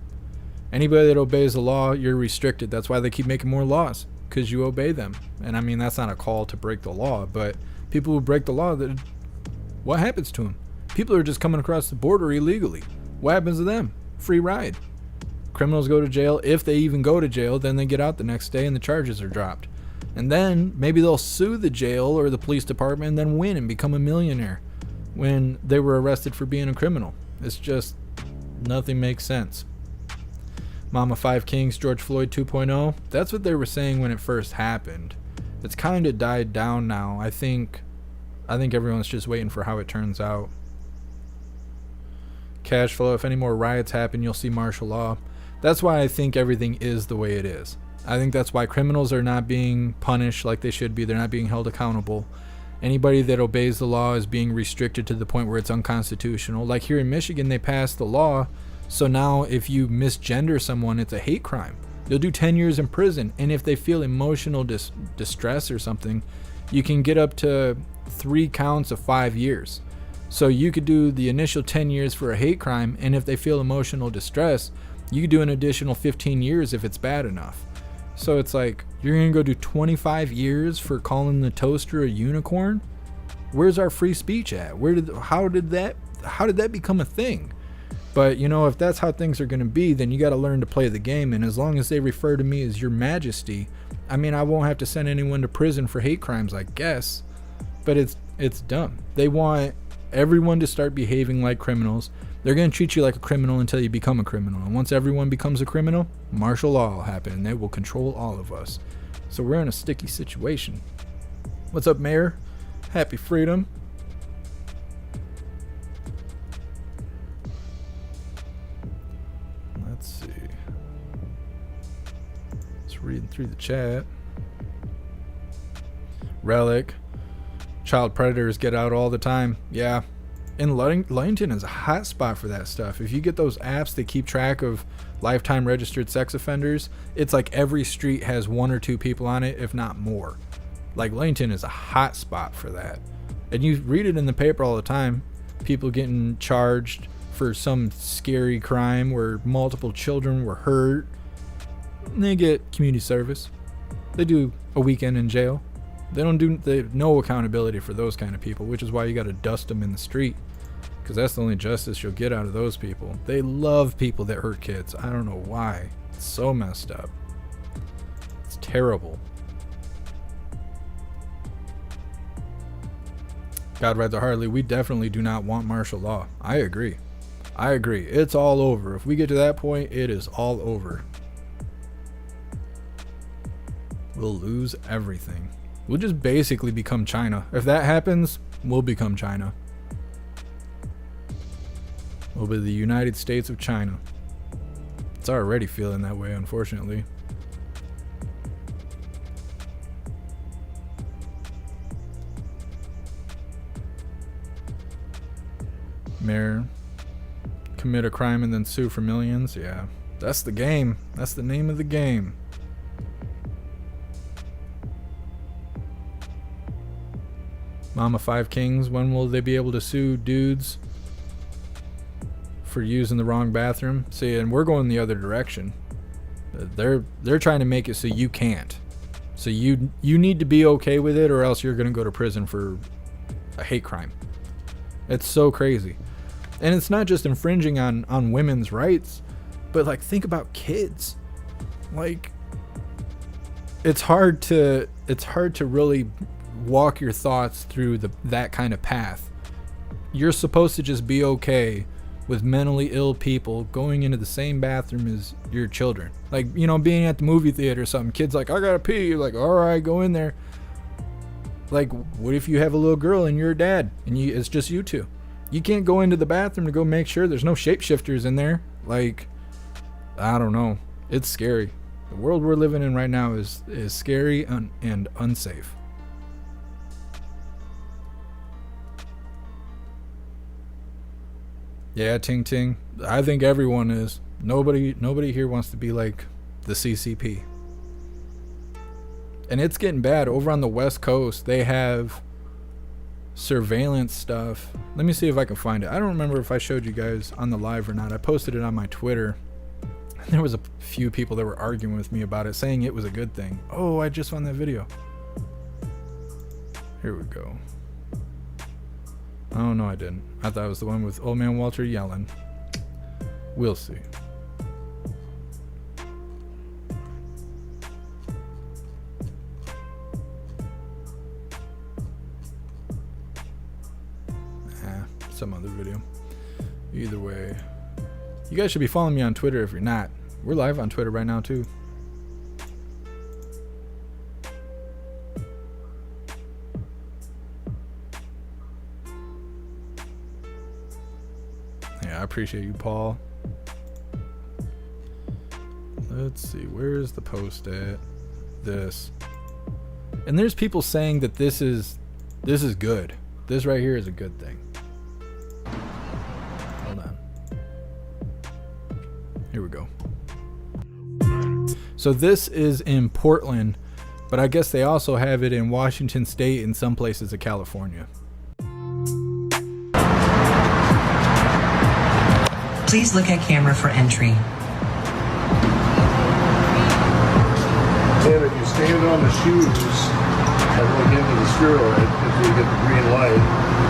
Anybody that obeys the law, you're restricted. That's why they keep making more laws, because you obey them. And I mean, that's not a call to break the law, but people who break the law, what happens to them? People are just coming across the border illegally. What happens to them? Free ride. Criminals go to jail. If they even go to jail, then they get out the next day and the charges are dropped. And then maybe they'll sue the jail or the police department and then win and become a millionaire when they were arrested for being a criminal. It's just, nothing makes sense. Mama Five Kings, George Floyd 2.0. That's what they were saying when it first happened. It's kind of died down now. I think everyone's just waiting for how it turns out. Cash flow, if any more riots happen, you'll see martial law. That's why I think everything is the way it is. I think that's why criminals are not being punished like they should be. They're not being held accountable. Anybody that obeys the law is being restricted to the point where it's unconstitutional. Like here in Michigan, they passed the law, so now if you misgender someone, it's a hate crime. You'll do 10 years in prison, and if they feel emotional distress or something, you can get up to 3 counts of 5 years. So you could do the initial 10 years for a hate crime, and if they feel emotional distress, you could do an additional 15 years if it's bad enough. So it's like, you're going to go do 25 years for calling the toaster a unicorn? Where's our free speech at? How did that become a thing? But, you know, if that's how things are going to be, then you got to learn to play the game. And as long as they refer to me as Your Majesty, I mean, I won't have to send anyone to prison for hate crimes, I guess. But it's dumb. They want everyone to start behaving like criminals. They're going to treat you like a criminal until you become a criminal. And once everyone becomes a criminal, martial law will happen and they will control all of us. So we're in a sticky situation. What's up, Mayor? Happy freedom. Let's see. Just reading through the chat. Relic. Child predators get out all the time. Yeah. And Ludington is a hot spot for that stuff. If you get those apps that keep track of lifetime registered sex offenders, it's like every street has 1 or 2 people on it, if not more. Like, Ludington is a hot spot for that. And you read it in the paper all the time. People getting charged for some scary crime where multiple children were hurt. And they get community service. They do a weekend in jail. They have no accountability for those kind of people, which is why you got to dust them in the street, because that's the only justice you'll get out of those people. They love people that hurt kids. I don't know why. It's so messed up. It's terrible. God rides a Harley. We definitely do not want martial law. I agree. It's all over. If we get to that point, it is all over. We'll lose everything. We'll just basically become China. If that happens, we'll become China. We'll be the United States of China. It's already feeling that way, unfortunately. Mayor, commit a crime and then sue for millions. Yeah, that's the game. That's the name of the game. Mama Five Kings, when will they be able to sue dudes for using the wrong bathroom? See, and we're going the other direction. They're trying to make it so you can't. So you need to be okay with it, or else you're going to go to prison for a hate crime. It's so crazy. And it's not just infringing on women's rights, but like, think about kids. Like, it's hard to it's hard to really walk your thoughts through that kind of path. You're supposed to just be okay with mentally ill people going into the same bathroom as your children. Like, you know, being at the movie theater or something, kids like, I gotta pee. You're like, all right, go in there. Like, what if you have a little girl and you're a dad and it's just you two? You can't go into the bathroom to go make sure there's no shapeshifters in there. Like, I don't know. It's scary. The world we're living in right now is scary and unsafe. Yeah, Ting Ting. I think everyone is. Nobody here wants to be like the CCP. And it's getting bad. Over on the West Coast, they have surveillance stuff. Let me see if I can find it. I don't remember if I showed you guys on the live or not. I posted it on my Twitter. There was a few people that were arguing with me about it, saying it was a good thing. Oh, I just found that video. Here we go. Oh, no, I didn't. I thought it was the one with Old Man Walter yelling. We'll see. Some other video. Either way, you guys should be following me on Twitter if you're not. We're live on Twitter right now too. Yeah, I appreciate you, Paul. Let's see, where's the post at? This. And there's people saying that this is good. This right here is a good thing. Hold on. Here we go. So this is in Portland, but I guess they also have it in Washington State and some places of California. Please look at camera for entry. And if you stand on the shoes and look into the spheroid, if you get the green light,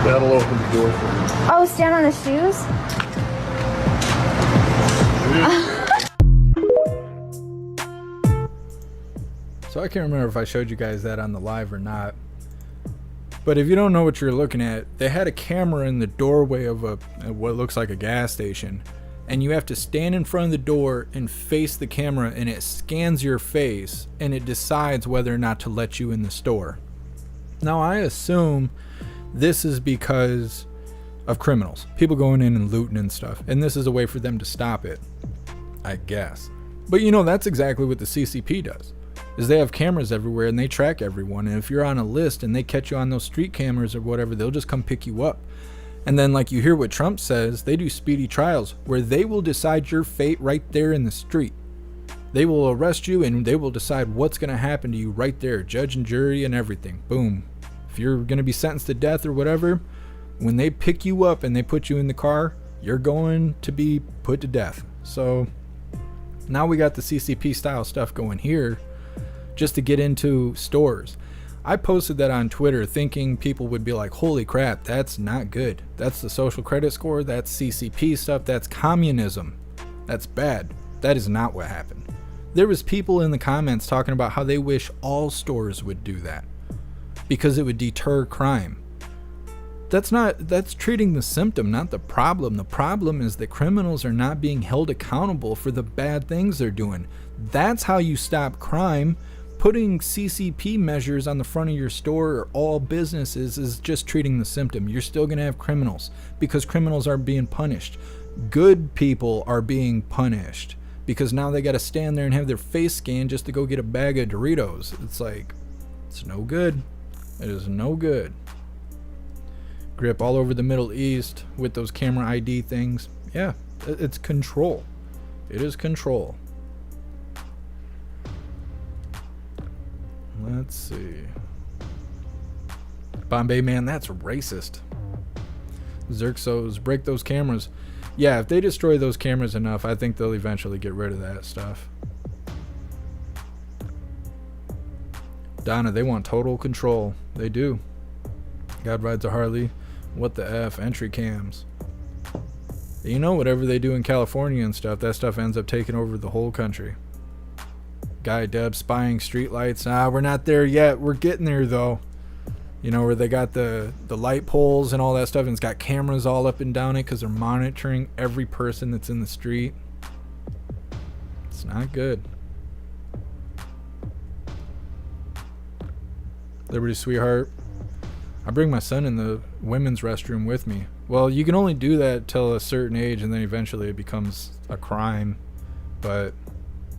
that'll open the door for you. Oh, stand on the shoes? So I can't remember if I showed you guys that on the live or not. But if you don't know what you're looking at, they had a camera in the doorway of what looks like a gas station. And you have to stand in front of the door and face the camera, and it scans your face and it decides whether or not to let you in the store. Now I assume this is because of criminals, people going in and looting and stuff, and this is a way for them to stop it, I guess. But you know, that's exactly what the CCP does, is they have cameras everywhere and they track everyone, and if you're on a list and they catch you on those street cameras or whatever, they'll just come pick you up. And then, like you hear what Trump says, they do speedy trials where they will decide your fate right there in the street. They will arrest you and they will decide what's going to happen to you right there, judge and jury and everything. Boom. If you're going to be sentenced to death or whatever, when they pick you up and they put you in the car, you're going to be put to death. So now we got the CCP style stuff going here just to get into stores. I posted that on Twitter thinking people would be like, holy crap, that's not good. That's the social credit score. That's CCP stuff. That's communism. That's bad. That is not what happened. There was people in the comments talking about how they wish all stores would do that because it would deter crime. That's treating the symptom, not the problem. The problem is that criminals are not being held accountable for the bad things they're doing. That's how you stop crime. Putting CCP measures on the front of your store or all businesses is just treating the symptom. You're still going to have criminals because criminals are being punished. Good people are being punished because now they got to stand there and have their face scanned just to go get a bag of Doritos. It's like, it's no good. It is no good. Grip all over the Middle East with those camera ID things. Yeah, it's control. It is control. Let's see. Bombay Man, that's racist. Xerxos, break those cameras. Yeah, if they destroy those cameras enough, I think they'll eventually get rid of that stuff. Donna, they want total control. They do. God rides a Harley. What the F? Entry cams. You know, whatever they do in California and stuff, that stuff ends up taking over the whole country. Guy Deb spying streetlights. We're not there yet. We're getting there though. You know, where they got the light poles and all that stuff, and it's got cameras all up and down it because they're monitoring every person that's in the street. It's not good. Liberty Sweetheart. I bring my son in the women's restroom with me. Well, you can only do that till a certain age, and then eventually it becomes a crime. But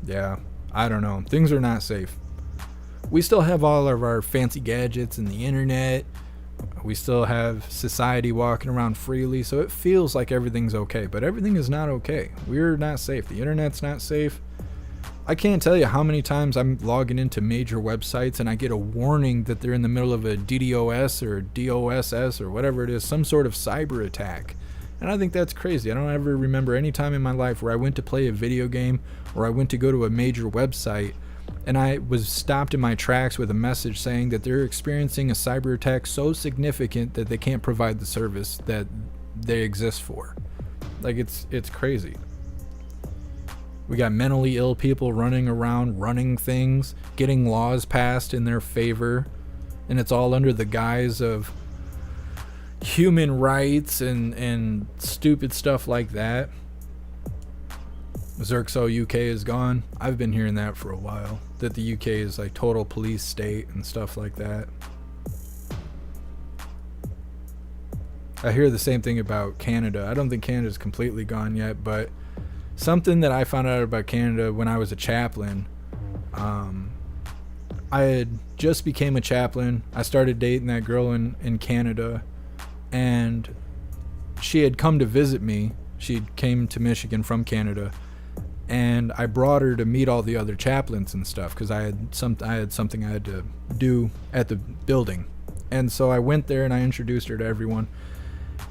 yeah, I don't know. Things are not safe. We still have all of our fancy gadgets and the internet. We still have society walking around freely, so it feels like everything's okay, but everything is not okay. We're not safe. The internet's not safe. I can't tell you how many times I'm logging into major websites and I get a warning that they're in the middle of a DDoS or DOSS or whatever it is, some sort of cyber attack. And I think that's crazy. I don't ever remember any time in my life where I went to play a video game or I went to go to a major website and I was stopped in my tracks with a message saying that they're experiencing a cyber attack so significant that they can't provide the service that they exist for. Like, it's crazy. We got mentally ill people running around, running things, getting laws passed in their favor, and it's all under the guise of human rights and stupid stuff like that. Xerxo UK is gone. I've been hearing that for a while, that the UK is like total police state and stuff like that. I hear the same thing about Canada. I don't think Canada's completely gone yet, but something that I found out about Canada when I was a chaplain, I had just became a chaplain. I started dating that girl in Canada, and she had come to visit me. She came to Michigan from Canada, and I brought her to meet all the other chaplains and stuff because I had something I had to do at the building. And so I went there and I introduced her to everyone,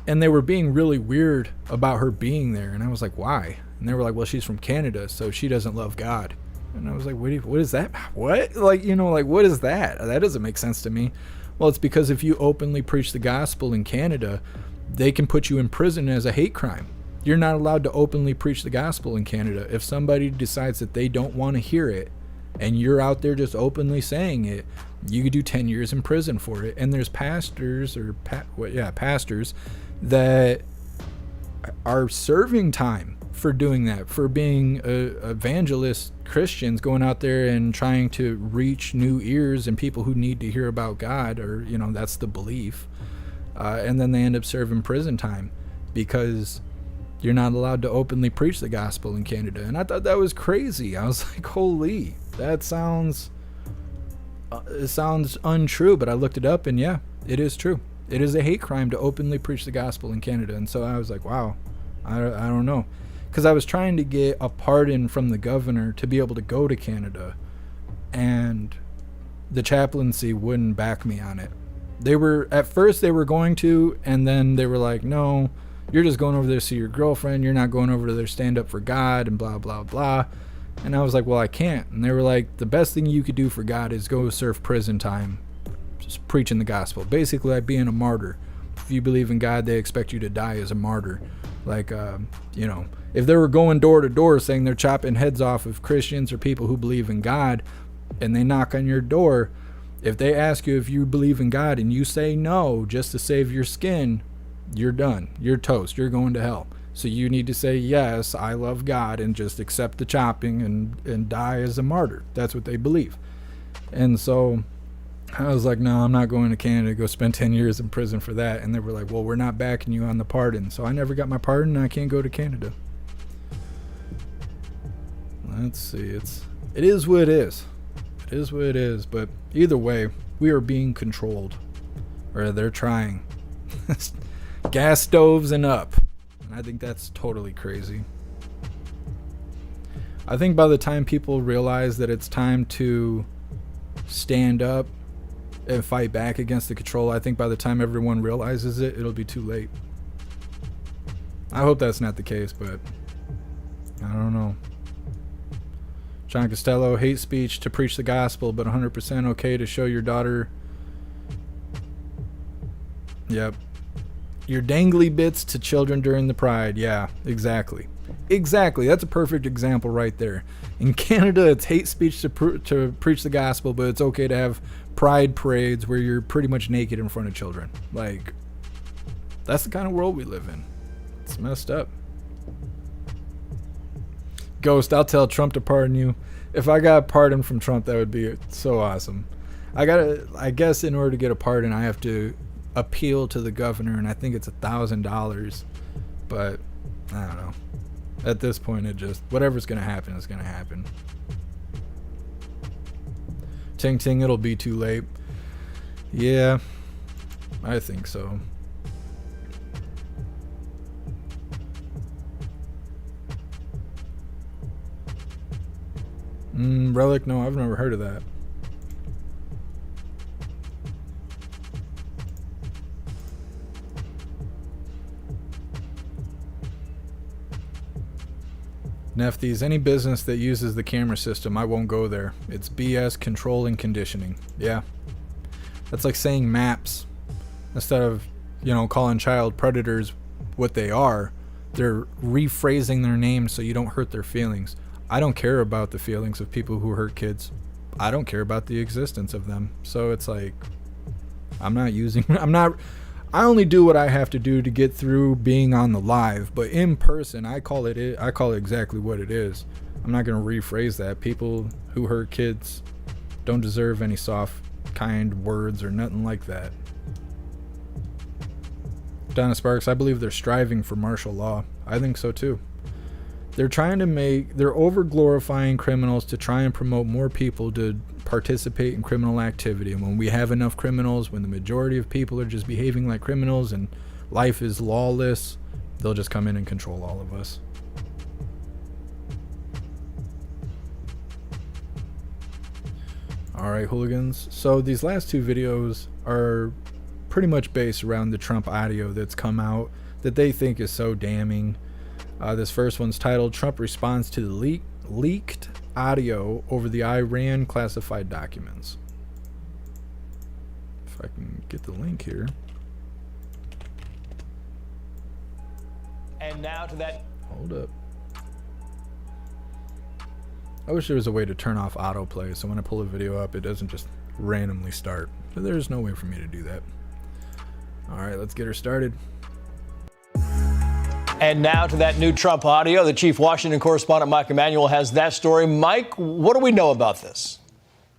and they were being really weird about her being there, and I was like, why? And they were like, well, she's from Canada, so she doesn't love God. And I was like, what is that? What? Like, you know, like, what is that? That doesn't make sense to me. Well, it's because if you openly preach the gospel in Canada, they can put you in prison as a hate crime. You're not allowed to openly preach the gospel in Canada. If somebody decides that they don't want to hear it, and you're out there just openly saying it, you could do 10 years in prison for it. And there's pastors pastors that are serving time for doing that, for being evangelist Christians, going out there and trying to reach new ears and people who need to hear about God, or, you know, that's the belief. And then they end up serving prison time because you're not allowed to openly preach the gospel in Canada. And I thought that was crazy. I was like, holy, that sounds untrue. But I looked it up, and yeah, it is true. It is a hate crime to openly preach the gospel in Canada. And so I was like, wow, I don't know. Because I was trying to get a pardon from the governor to be able to go to Canada, and the chaplaincy wouldn't back me on it. At first they were going to, and then they were like, no, you're just going over there to see your girlfriend. You're not going over there to stand up for God and blah, blah, blah. And I was like, well, I can't. And they were like, the best thing you could do for God is go serve prison time, just preaching the gospel. Basically, like being a martyr. If you believe in God, they expect you to die as a martyr. Like, you know, if they were going door to door saying they're chopping heads off of Christians or people who believe in God, and they knock on your door, if they ask you if you believe in God and you say no just to save your skin, you're done. You're toast. You're going to hell. So you need to say, yes, I love God, and just accept the chopping and die as a martyr. That's what they believe. And so I was like, no, I'm not going to Canada to go spend 10 years in prison for that. And they were like, well, we're not backing you on the pardon. So I never got my pardon, and I can't go to Canada. Let's see. It is what it is. It is what it is. But either way, we are being controlled. Or they're trying. Gas stoves and up. And I think that's totally crazy. I think by the time people realize that it's time to stand up and fight back against the control, I think by the time everyone realizes it, it'll be too late. I hope that's not the case, but I don't know. John Costello, hate speech to preach the gospel, but 100% okay to show your daughter. Yep. your dangly bits to children during the Pride. Yeah, exactly. Exactly. That's a perfect example right there. In Canada, it's hate speech to preach the gospel, but it's okay to have pride parades where you're pretty much naked in front of children. Like, that's the kind of world we live in. It's messed up. Ghost, I'll tell Trump to pardon you. If I got a pardon from Trump, that would be so awesome. I guess in order to get a pardon, I have to appeal to the governor, and I think it's $1,000. But I don't know. At this point, it just, whatever's gonna happen is gonna happen. Ting ting, it'll be too late. Yeah, I think so. Relic? No, I've never heard of that. Nefties, any business that uses the camera system, I won't go there. It's BS, control and conditioning. Yeah. That's like saying maps. Instead of, calling child predators what they are, they're rephrasing their names so you don't hurt their feelings. I don't care about the feelings of people who hurt kids. I don't care about the existence of them. So it's like, I only do what I have to do to get through being on the live, but in person, I call it exactly what it is. I'm not going to rephrase that. People who hurt kids don't deserve any soft, kind words or nothing like that. Donna Sparks, I believe they're striving for martial law. I think so too. They're over glorifying criminals to try and promote more people to participate in criminal activity. And when we have enough criminals, when the majority of people are just behaving like criminals and life is lawless, they'll just come in and control all of us. Alright, hooligans. So these last two videos are pretty much based around the Trump audio that's come out that they think is so damning. This first one's titled, Trump Responds to the Leaked Audio Over the Iran Classified Documents. If I can get the link here. And now to that. Hold up. I wish there was a way to turn off autoplay so when I pull a video up, it doesn't just randomly start. But there's no way for me to do that. Alright, let's get her started. And now to that new Trump audio. The chief Washington correspondent, Mike Emanuel, has that story. Mike, what do we know about this?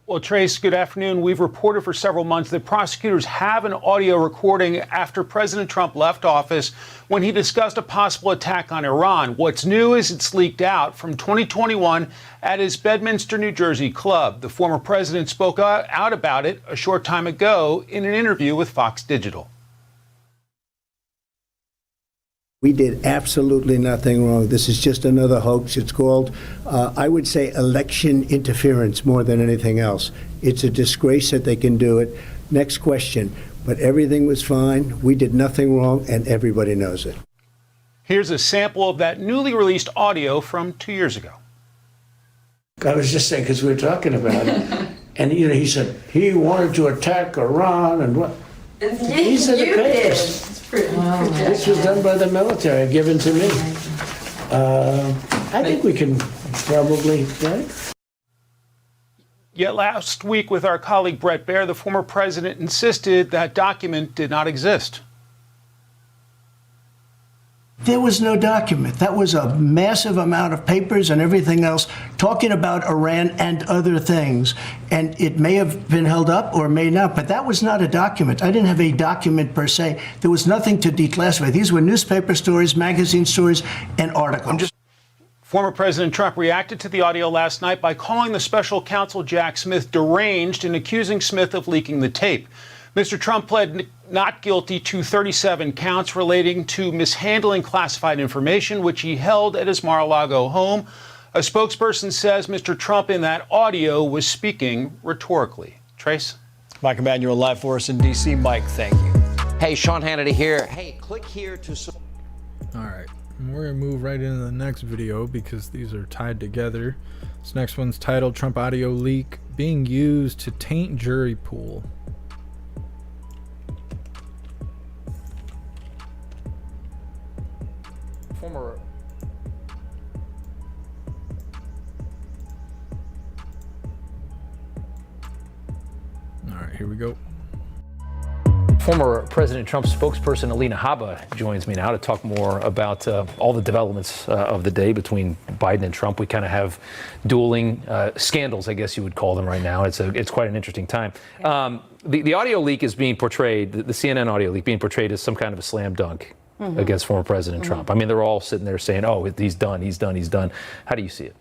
Well, Trace, good afternoon. We've reported for several months that prosecutors have an audio recording after President Trump left office when he discussed a possible attack on Iran. What's new is it's leaked out from 2021 at his Bedminster, New Jersey club. The former president spoke out about it a short time ago in an interview with Fox Digital. We did absolutely nothing wrong. This is just another hoax. It's called, I would say, election interference more than anything else. It's a disgrace that they can do it. Next question. But everything was fine. We did nothing wrong, and everybody knows it. Here's a sample of that newly released audio from 2 years ago. I was just saying, because we were talking about it, and he said he wanted to attack Iran and what. These are the papers. This was done by the military and given to me. I think we can probably, right? Yet last week with our colleague Brett Baer, the former president insisted that document did not exist. There was no document. That was a massive amount of papers and everything else talking about Iran and other things. And it may have been held up or may not, but that was not a document. I didn't have a document per se. There was nothing to declassify. These were newspaper stories, magazine stories, and articles. Former President Trump reacted to the audio last night by calling the special counsel Jack Smith deranged and accusing Smith of leaking the tape. Mr. Trump pled not guilty to 37 counts relating to mishandling classified information, which he held at his Mar-a-Lago home. A spokesperson says Mr. Trump in that audio was speaking rhetorically. Trace? Mike Emanuel live for us in D.C. Mike, thank you. Hey, Sean Hannity here. Hey, click here to... All right, we're going to move right into the next video because these are tied together. This next one's titled Trump Audio Leak Being Used to Taint Jury Pool. Former All right, here we go. Former President Trump spokesperson Alina Habba joins me now to talk more about all the developments of the day between Biden and Trump. We kind of have dueling scandals, I guess you would call them right now. It's quite an interesting time. The audio leak is being portrayed, the CNN audio leak being portrayed as some kind of a slam dunk against former President Trump. I mean, they're all sitting there saying, oh, he's done. How do you see it?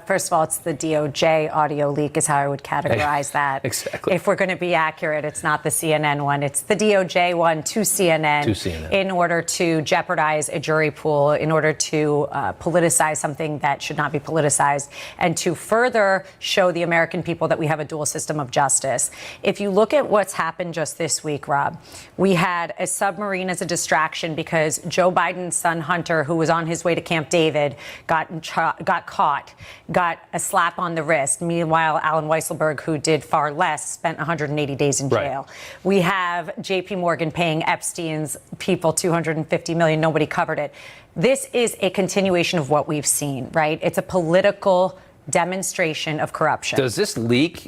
First of all, it's the DOJ audio leak is how I would categorize that. Exactly. If we're going to be accurate, it's not the CNN one. It's the DOJ one to CNN. In order to jeopardize a jury pool, in order to politicize something that should not be politicized, and to further show the American people that we have a dual system of justice. If you look at what's happened just this week, Rob, we had a submarine as a distraction because Joe Biden's son, Hunter, who was on his way to Camp David, got caught. Got a slap on the wrist. Meanwhile, Alan Weisselberg, who did far less, spent 180 days in jail. Right. We have JP Morgan paying Epstein's people $250 million. Nobody covered it. This is a continuation of what we've seen, right? It's a political demonstration of corruption. Does this leak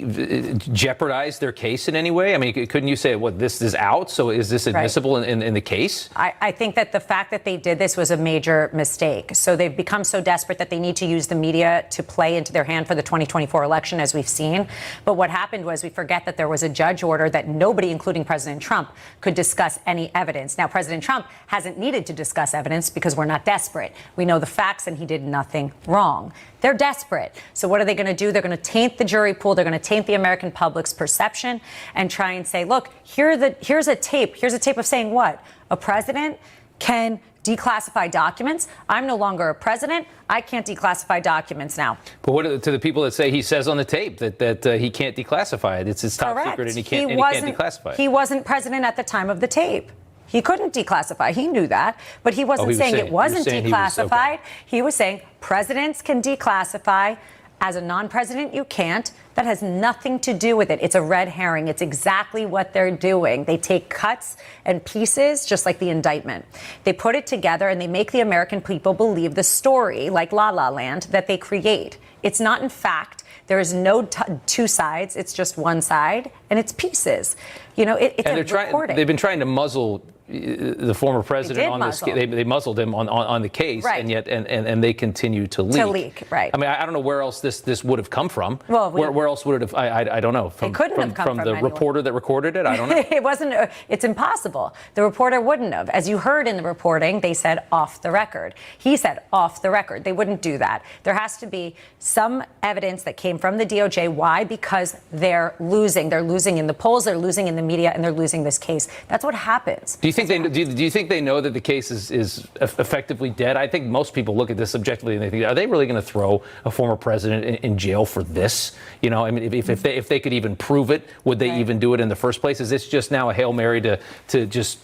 jeopardize their case in any way? I mean, couldn't you say, what, this is out, so is this admissible in the case? I think that the fact that they did this was a major mistake. So they've become so desperate that they need to use the media to play into their hand for the 2024 election, as we've seen. But what happened was we forget that there was a judge order that nobody, including President Trump, could discuss any evidence. Now, President Trump hasn't needed to discuss evidence because we're not desperate. We know the facts and he did nothing wrong. They're desperate. So what are they going to do? They're going to taint the jury pool. They're going to taint the American public's perception and try and say, look, here's a tape. Here's a tape of saying what? A president can declassify documents. I'm no longer a president. I can't declassify documents now. But what to the people that say he says on the tape that he can't declassify it? It's top secret and he can't declassify it. He wasn't president at the time of the tape. He couldn't declassify. He knew that. But he wasn't saying it wasn't declassified. He was saying presidents can declassify. As a non-president, you can't. That has nothing to do with it. It's a red herring. It's exactly what they're doing. They take cuts and pieces, just like the indictment. They put it together and they make the American people believe the story, like La La Land, that they create. It's not, in fact. There is no two sides. It's just one side, and it's pieces. You know, it's a reporting. They've been trying to muzzle the former president on this. They muzzled him on the case, right. And yet and they continue to leak. Right. I mean, I don't know where else this would have come from. Well, where else would it have? I don't know. It couldn't have come from the reporter that recorded it. I don't know. It wasn't. It's impossible. The reporter wouldn't have. As you heard in the reporting, they said off the record. He said off the record. They wouldn't do that. There has to be some evidence that came from the DOJ. Why? Because they're losing. They're losing in the polls. They're losing in the media, and they're losing this case. That's what happens. Do you think do you think they know that the case is effectively dead? I think most people look at this subjectively and they think, are they really going to throw a former president in jail for this? You know, I mean, if they could even prove it, would they even do it in the first place? Is this just now a Hail Mary to just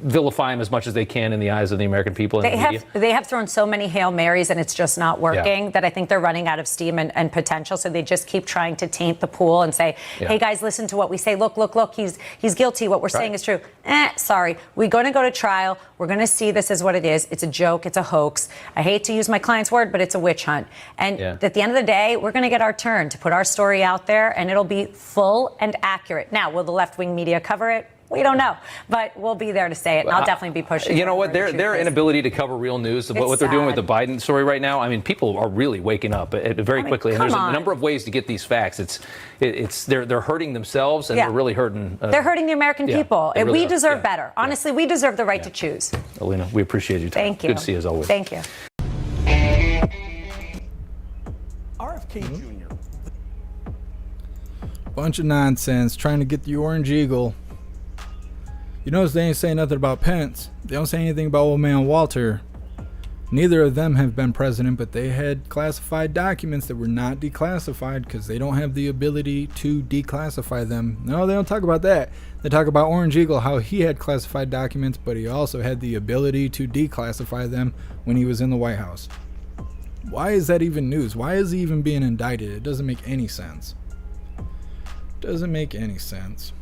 vilify him as much as they can in the eyes of the American people and the media? They have thrown so many Hail Marys and it's just not working that I think they're running out of steam and potential. So they just keep trying to taint the pool and say, hey, guys, listen to what we say. Look, he's guilty. What we're saying is true. Sorry. We're going to go to trial. We're going to see this as what it is. It's a joke. It's a hoax. I hate to use my client's word, but it's a witch hunt. And at the end of the day, we're going to get our turn to put our story out there and it'll be full and accurate. Now, will the left-wing media cover it? We don't know, but we'll be there to say it, and I'll definitely be pushing. You know what? Their inability to cover real news, what they're doing with the Biden story right now, I mean, people are really waking up very quickly. And there's a number of ways to get these facts. They're hurting themselves, and they're really hurting. They're hurting the American people, and really we deserve better. Honestly, we deserve the right to choose. Alina, we appreciate your time. Thank you. Good to see you as always. Thank you. RFK Jr. Bunch of nonsense trying to get the Orange Eagle. You notice they ain't saying nothing about Pence. They don't say anything about old man Walter. Neither of them have been president, but they had classified documents that were not declassified because they don't have the ability to declassify them. No, they don't talk about that. They talk about Orange Eagle, how he had classified documents, but he also had the ability to declassify them when he was in the White House. Why is that even news? Why is he even being indicted? It doesn't make any sense. Doesn't make any sense.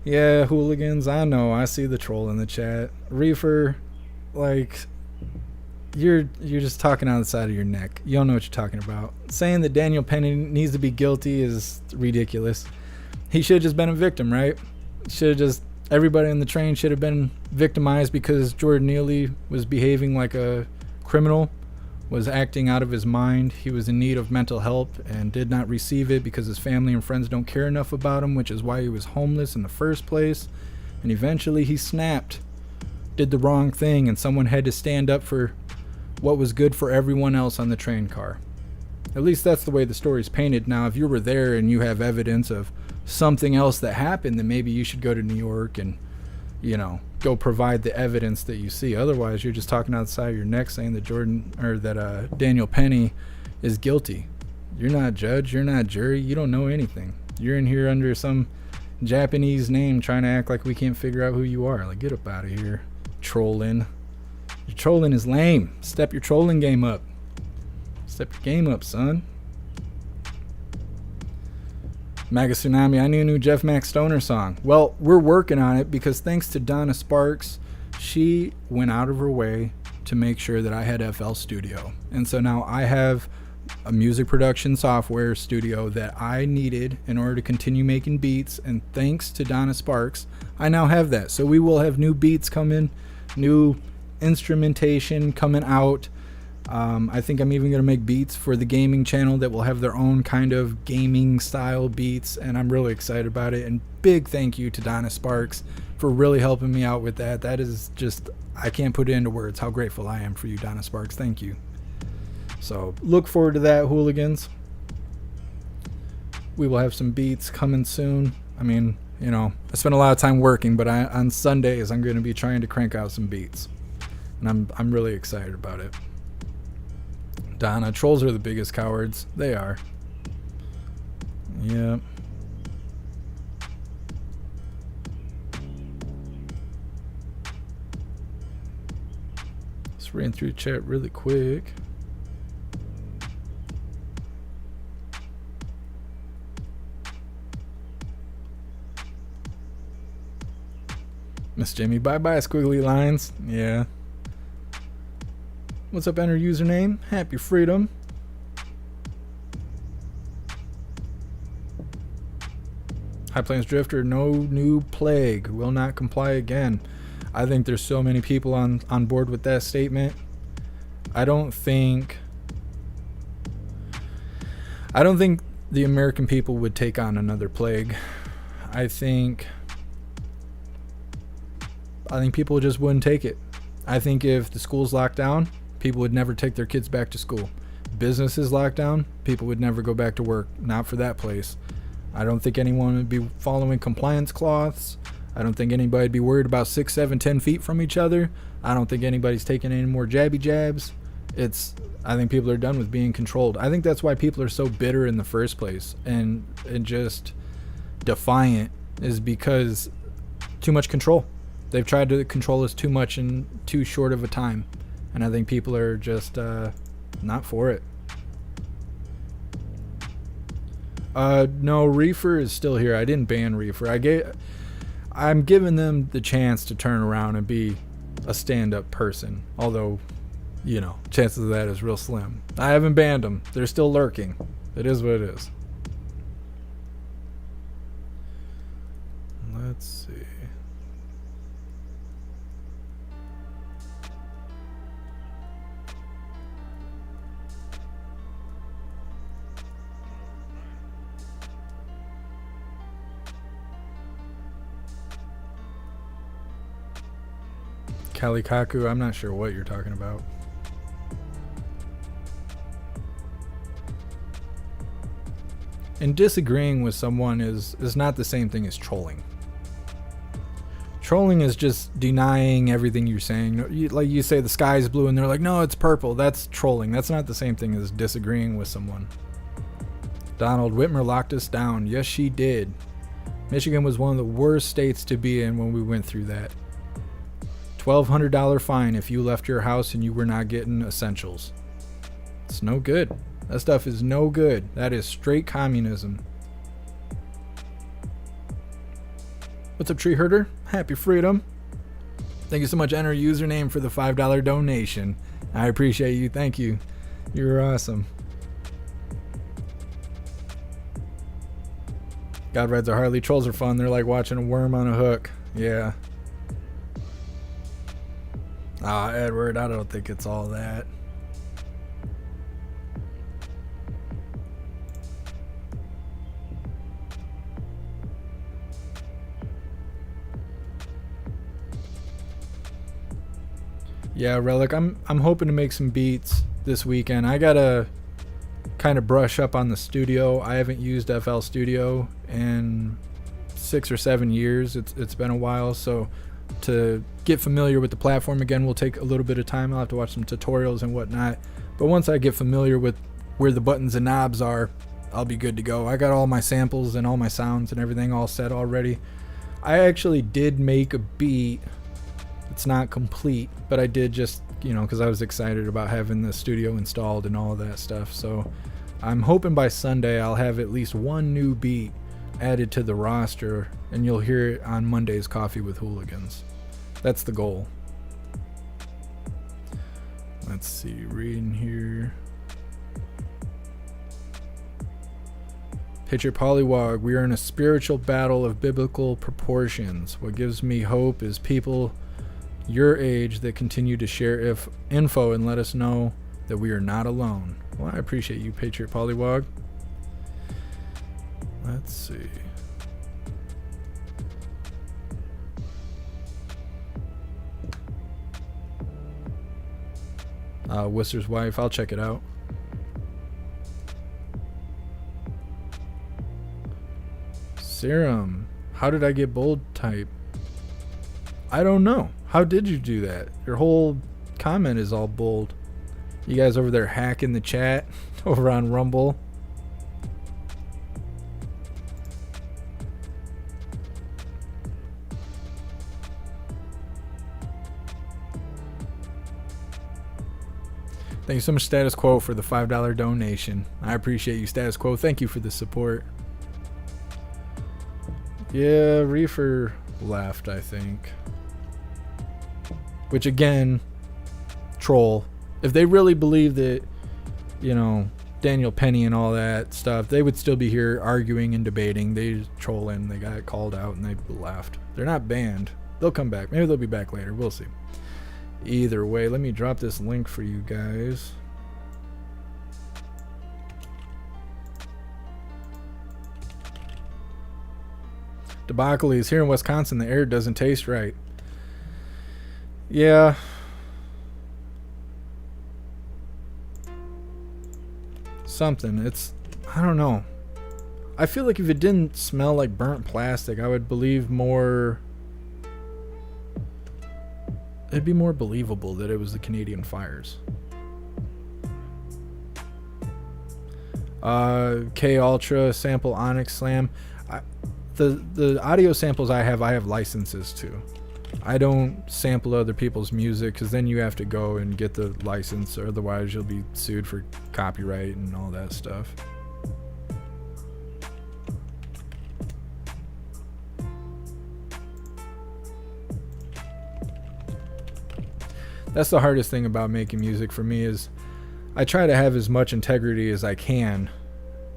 Yeah, hooligans, I know. I see the troll in the chat. Reefer, like, you're just talking out the side of your neck. You don't know what you're talking about. Saying that Daniel Penny needs to be guilty is ridiculous. He should have just been a victim, right? Everybody on the train should have been victimized because Jordan Neely was behaving like a criminal, was acting out of his mind. He was in need of mental help and did not receive it because his family and friends don't care enough about him, which is why he was homeless in the first place. And eventually he snapped, did the wrong thing, and someone had to stand up for what was good for everyone else on the train car. At least that's the way the story's painted. Now, if you were there and you have evidence of something else that happened, then maybe you should go to New York and, go provide the evidence that you see. Otherwise, you're just talking outside of your neck saying that Daniel Penny is guilty. You're not judge, you're not jury, you don't know anything. You're in here under some Japanese name trying to act like we can't figure out who you are. Like, get up out of here, trolling. Your trolling is lame. Step your trolling game up. Step your game up, son. MAGA Tsunami, I need a new JeffMAC Stoner song. Well, we're working on it because thanks to Donna Sparks, she went out of her way to make sure that I had FL Studio. And so now I have a music production software studio that I needed in order to continue making beats. And thanks to Donna Sparks, I now have that. So we will have new beats coming, new instrumentation coming out. I think I'm even going to make beats for the gaming channel that will have their own kind of gaming style beats, and I'm really excited about it. And big thank you to Donna Sparks for really helping me out with that. That is just, I can't put it into words how grateful I am for you, Donna Sparks. Thank you. So look forward to that, Hooligans. We will have some beats coming soon. I mean, I spend a lot of time working, but on Sundays I'm going to be trying to crank out some beats, and I'm really excited about it. Donna, trolls are the biggest cowards. They are. Yeah. Let's ran through chat really quick. Miss Jamie, bye-bye squiggly lines. Yeah. What's up, enter username? Happy Freedom. High Plains Drifter, no new plague. Will not comply again. I think there's so many people on board with that statement. I don't think the American people would take on another plague. I think people just wouldn't take it. I think if the schools locked down, people would never take their kids back to school. Businesses locked down, people would never go back to work. Not for that place. I don't think anyone would be following compliance cloths. I don't think anybody would be worried about 6, 7, 10 feet from each other. I don't think anybody's taking any more jabby jabs. I think people are done with being controlled. I think that's why people are so bitter in the first place and just defiant, is because too much control. They've tried to control us too much in too short of a time. And I think people are just not for it. No, Reefer is still here. I didn't ban Reefer. I'm giving them the chance to turn around and be a stand-up person. Although, chances of that is real slim. I haven't banned them. They're still lurking. It is what it is. Let's see. Kalikaku, I'm not sure what you're talking about. And disagreeing with someone is not the same thing as trolling. Trolling is just denying everything you're saying. Like you say the sky is blue and they're like, no, it's purple. That's trolling. That's not the same thing as disagreeing with someone. Donald Whitmer locked us down. Yes, she did. Michigan was one of the worst states to be in when we went through that. $1,200 fine if you left your house and you were not getting essentials. It's no good. That stuff is no good. That is straight communism. What's up, Tree Herder? Happy Freedom. Thank you so much. Enter username for the $5 donation. I appreciate you. Thank you. You're awesome. God rides a Harley. Trolls are fun. They're like watching a worm on a hook. Yeah. Edward, I don't think it's all that. Yeah, Relic, I'm hoping to make some beats this weekend. I gotta kind of brush up on the studio. I haven't used FL Studio in 6 or 7 years. It's been a while, so to get familiar with the platform again will take a little bit of time. I'll have to watch some tutorials and whatnot. But once I get familiar with where the buttons and knobs are, I'll be good to go. I got all my samples and all my sounds and everything all set already. I actually did make a beat. It's not complete, but I did just, because I was excited about having the studio installed and all of that stuff. So I'm hoping by Sunday I'll have at least one new beat added to the roster, and you'll hear it on Monday's Coffee with Hooligans. That's the goal. Let's see, reading here. Pitcher Polywog, we are in a spiritual battle of biblical proportions. What gives me hope is people your age that continue to share info and let us know that we are not alone. Well, I appreciate you, Patriot Polywog. Let's see. Worcester's Wife, I'll check it out. Serum, how did I get bold type? I don't know. How did you do that? Your whole comment is all bold. You guys over there hacking the chat over on Rumble. Thank you so much, Status Quo, for the $5 donation. I appreciate you, Status Quo. Thank you for the support. Yeah, Reefer left, I think. Which again, troll. If they really believe that, Daniel Penny and all that stuff, they would still be here arguing and debating. They just troll in. They got called out and they left. They're not banned. They'll come back. Maybe they'll be back later. We'll see. Either way, let me drop this link for you guys. Debacle is here in Wisconsin. The air doesn't taste right. Yeah. Something. I don't know. I feel like if it didn't smell like burnt plastic, I would believe more. It'd be more believable that it was the Canadian fires. K Ultra sample Onyx Slam. The audio samples I have licenses to. I don't sample other people's music because then you have to go and get the license, or otherwise you'll be sued for copyright and all that stuff. That's the hardest thing about making music for me is I try to have as much integrity as I can,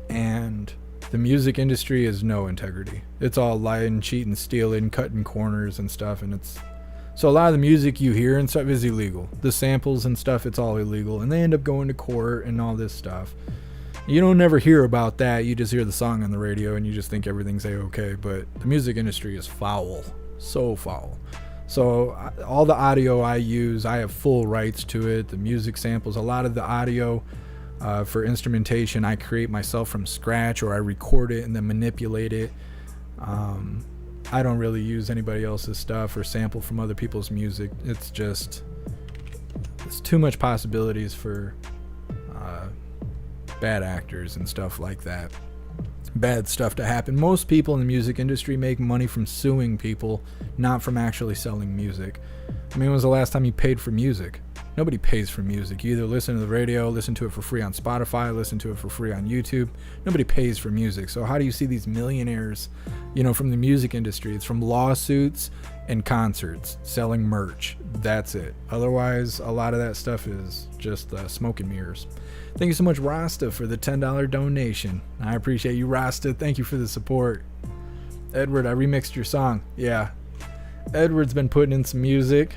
and the music industry is no integrity. It's all lying, cheating, stealing, cutting corners and stuff, and so a lot of the music you hear and stuff is illegal. The samples and stuff, it's all illegal, and they end up going to court and all this stuff. You don't never hear about that. You just hear the song on the radio and you just think everything's a-okay, but the music industry is foul. So foul. So all the audio I use, I have full rights to it. The music samples, a lot of the audio for instrumentation, I create myself from scratch, or I record it and then manipulate it. I don't really use anybody else's stuff or sample from other people's music. It's too much possibilities for bad actors and stuff like that. Bad stuff to happen. Most people in the music industry make money from suing people, not from actually selling music. I mean, when was the last time you paid for music? Nobody pays for music. You either listen to the radio, listen to it for free on Spotify, listen to it for free on YouTube. Nobody pays for music. So how do you see these millionaires, from the music industry? It's from lawsuits and concerts, selling merch. That's it. Otherwise, a lot of that stuff is just smoke and mirrors. Thank you so much, Rasta, for the $10 donation. I appreciate you, Rasta. Thank you for the support. Edward, I remixed your song. Yeah. Edward's been putting in some music.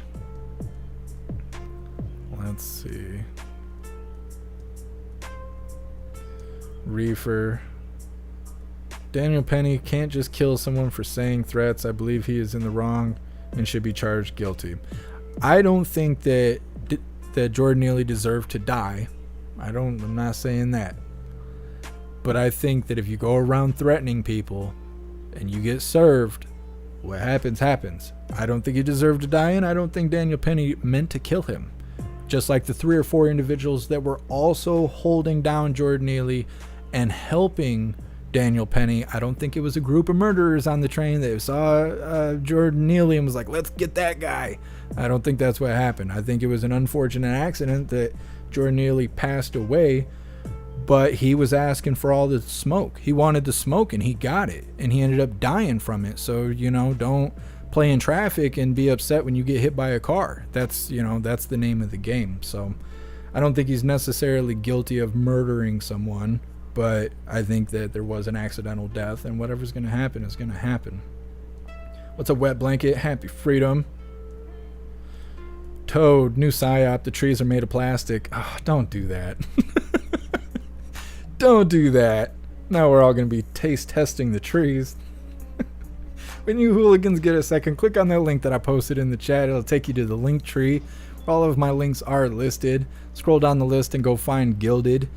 Let's see. Reefer. Daniel Penny can't just kill someone for saying threats. I believe he is in the wrong and should be charged guilty. I don't think that Jordan Neely deserved to die. I'm not saying that. But I think that if you go around threatening people and you get served, what happens, happens. I don't think he deserved to die, and I don't think Daniel Penny meant to kill him. Just like the 3 or 4 individuals that were also holding down Jordan Neely and helping Daniel Penny. I don't think it was a group of murderers on the train that saw Jordan Neely and was like, let's get that guy. I don't think that's what happened. I think it was an unfortunate accident that Jordan Neely passed away, but he was asking for all the smoke. He wanted the smoke and he got it, and he ended up dying from it. So, don't play in traffic and be upset when you get hit by a car. That's the name of the game. So I don't think he's necessarily guilty of murdering someone, but I think that there was an accidental death, and whatever's going to happen is going to happen. What's up, Wet Blanket? Happy Freedom. Toad, new psyop. The trees are made of plastic. Oh, don't do that. Don't do that. Now we're all going to be taste testing the trees. When you hooligans get a second, click on that link that I posted in the chat. It'll take you to the link tree. All of my links are listed. Scroll down the list and go find Gilded.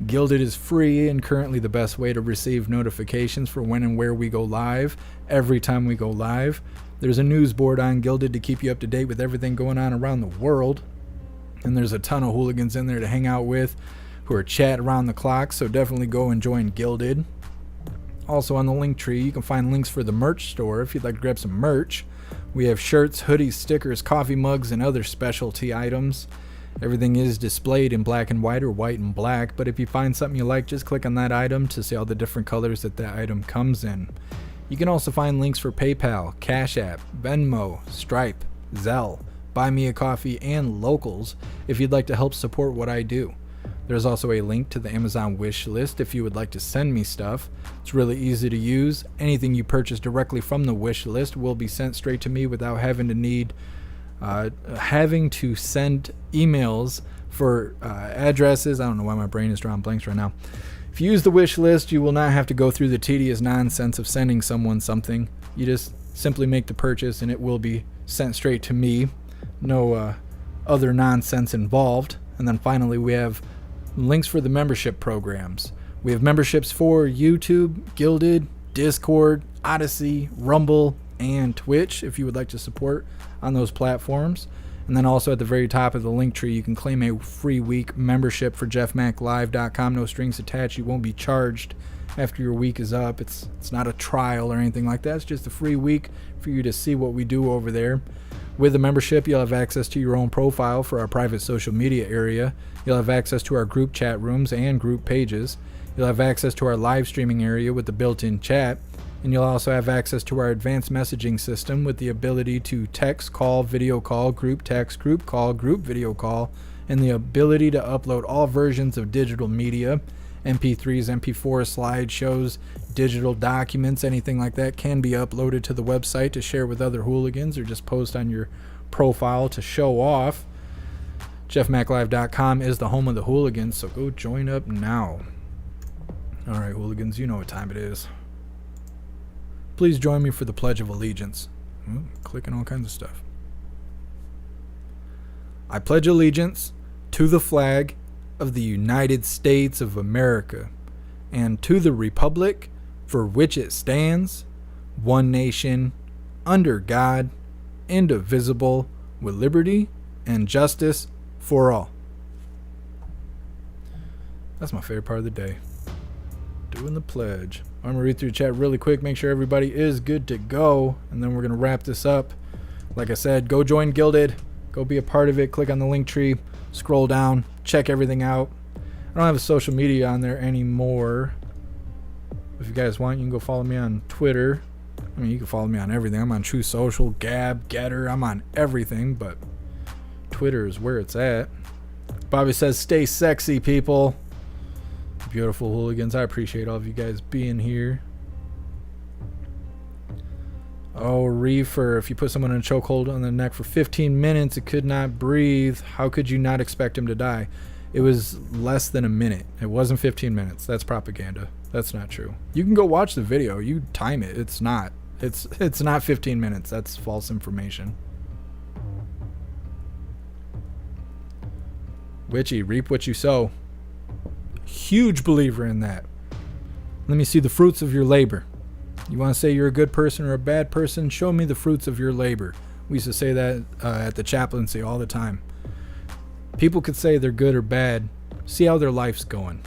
Gilded is free and currently the best way to receive notifications for when and where we go live. Every time we go live, there's a news board on Gilded to keep you up to date with everything going on around the world. And there's a ton of hooligans in there to hang out with who are chat around the clock, so definitely go and join Gilded. Also on the link tree, you can find links for the merch store if you'd like to grab some merch. We have shirts, hoodies, stickers, coffee mugs, and other specialty items. Everything is displayed in black and white or white and black, but if you find something you like, just click on that item to see all the different colors that item comes in. You can also find links for PayPal, Cash App, Venmo, Stripe, Zelle, Buy Me a Coffee, and Locals if you'd like to help support what I do. There's also a link to the Amazon wish list if you would like to send me stuff. It's really easy to use. Anything you purchase directly from the wish list will be sent straight to me without having to send emails for addresses. I don't know why my brain is drawing blanks right now. If you use the wish list, you will not have to go through the tedious nonsense of sending someone something. You just simply make the purchase and it will be sent straight to me. No other nonsense involved. And then finally, we have links for the membership programs. We have memberships for YouTube, Gilded, Discord, Odyssey, Rumble, and Twitch if you would like to support on those platforms. And then also at the very top of the link tree, you can claim a free week membership for jeffmaclive.com. No strings attached. You won't be charged after your week is up. It's not a trial or anything like that. It's just a free week for you to see what we do over there. With the membership, you'll have access to your own profile for our private social media area. You'll have access to our group chat rooms and group pages. You'll have access to our live streaming area with the built-in chat. And you'll also have access to our advanced messaging system with the ability to text, call, video call, group text, group call, group video call, and the ability to upload all versions of digital media, MP3s, MP4s, slideshows, digital documents, anything like that can be uploaded to the website to share with other hooligans or just post on your profile to show off. JeffMacLive.com is the home of the hooligans, so go join up now. All right, hooligans, you know what time it is. Please join me for the Pledge of Allegiance. Clicking all kinds of stuff. I pledge allegiance to the flag of the United States of America and to the republic for which it stands, one nation, under God, indivisible, with liberty and justice for all. That's my favorite part of the day. Doing the pledge. I'm going to read through the chat really quick, make sure everybody is good to go, and then we're going to wrap this up. Like I said, go join Gilded. Go be a part of it. Click on the link tree. Scroll down. Check everything out. I don't have a social media on there anymore. If you guys want, you can go follow me on Twitter I mean, you can follow me on everything. I'm on True Social, Gab, Getter. I'm on everything, but Twitter is where it's at. Bobby says, stay sexy, people. Beautiful hooligans. I appreciate all of you guys being here. Oh, Reefer, if you put someone in a chokehold on the neck for 15 minutes, it could not breathe. How could you not expect him to die? It was less than a minute. It wasn't 15 minutes. That's propaganda. That's not true. You can go watch the video. You time it. It's not. It's not 15 minutes. That's false information. Witchy, reap what you sow. Huge believer in that. Let me see the fruits of your labor. You want to say you're a good person or a bad person? Show me the fruits of your labor. We used to say that at the chaplaincy all the time. People could say they're good or bad. See how their life's going.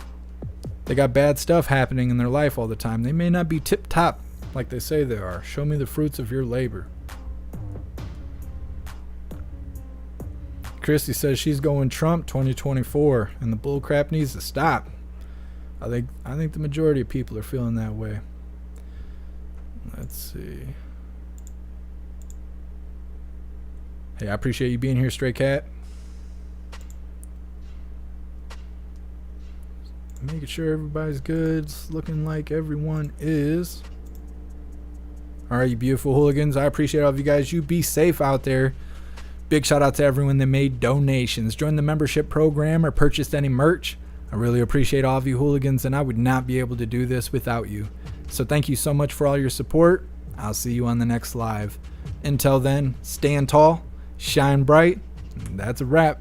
They got bad stuff happening in their life all the time. They may not be tip-top like they say they are. Show me the fruits of your labor. Christy says she's going Trump 2024, and the bullcrap needs to stop. I think the majority of people are feeling that way. Let's see. Hey, I appreciate you being here, Stray Cat. Making sure everybody's good. It's looking like everyone is. All right, you beautiful hooligans. I appreciate all of you guys. You be safe out there. Big shout out to everyone that made donations, joined the membership program, or purchased any merch. I really appreciate all of you hooligans, and I would not be able to do this without you. So thank you so much for all your support. I'll see you on the next live. Until then, stand tall, shine bright. That's a wrap.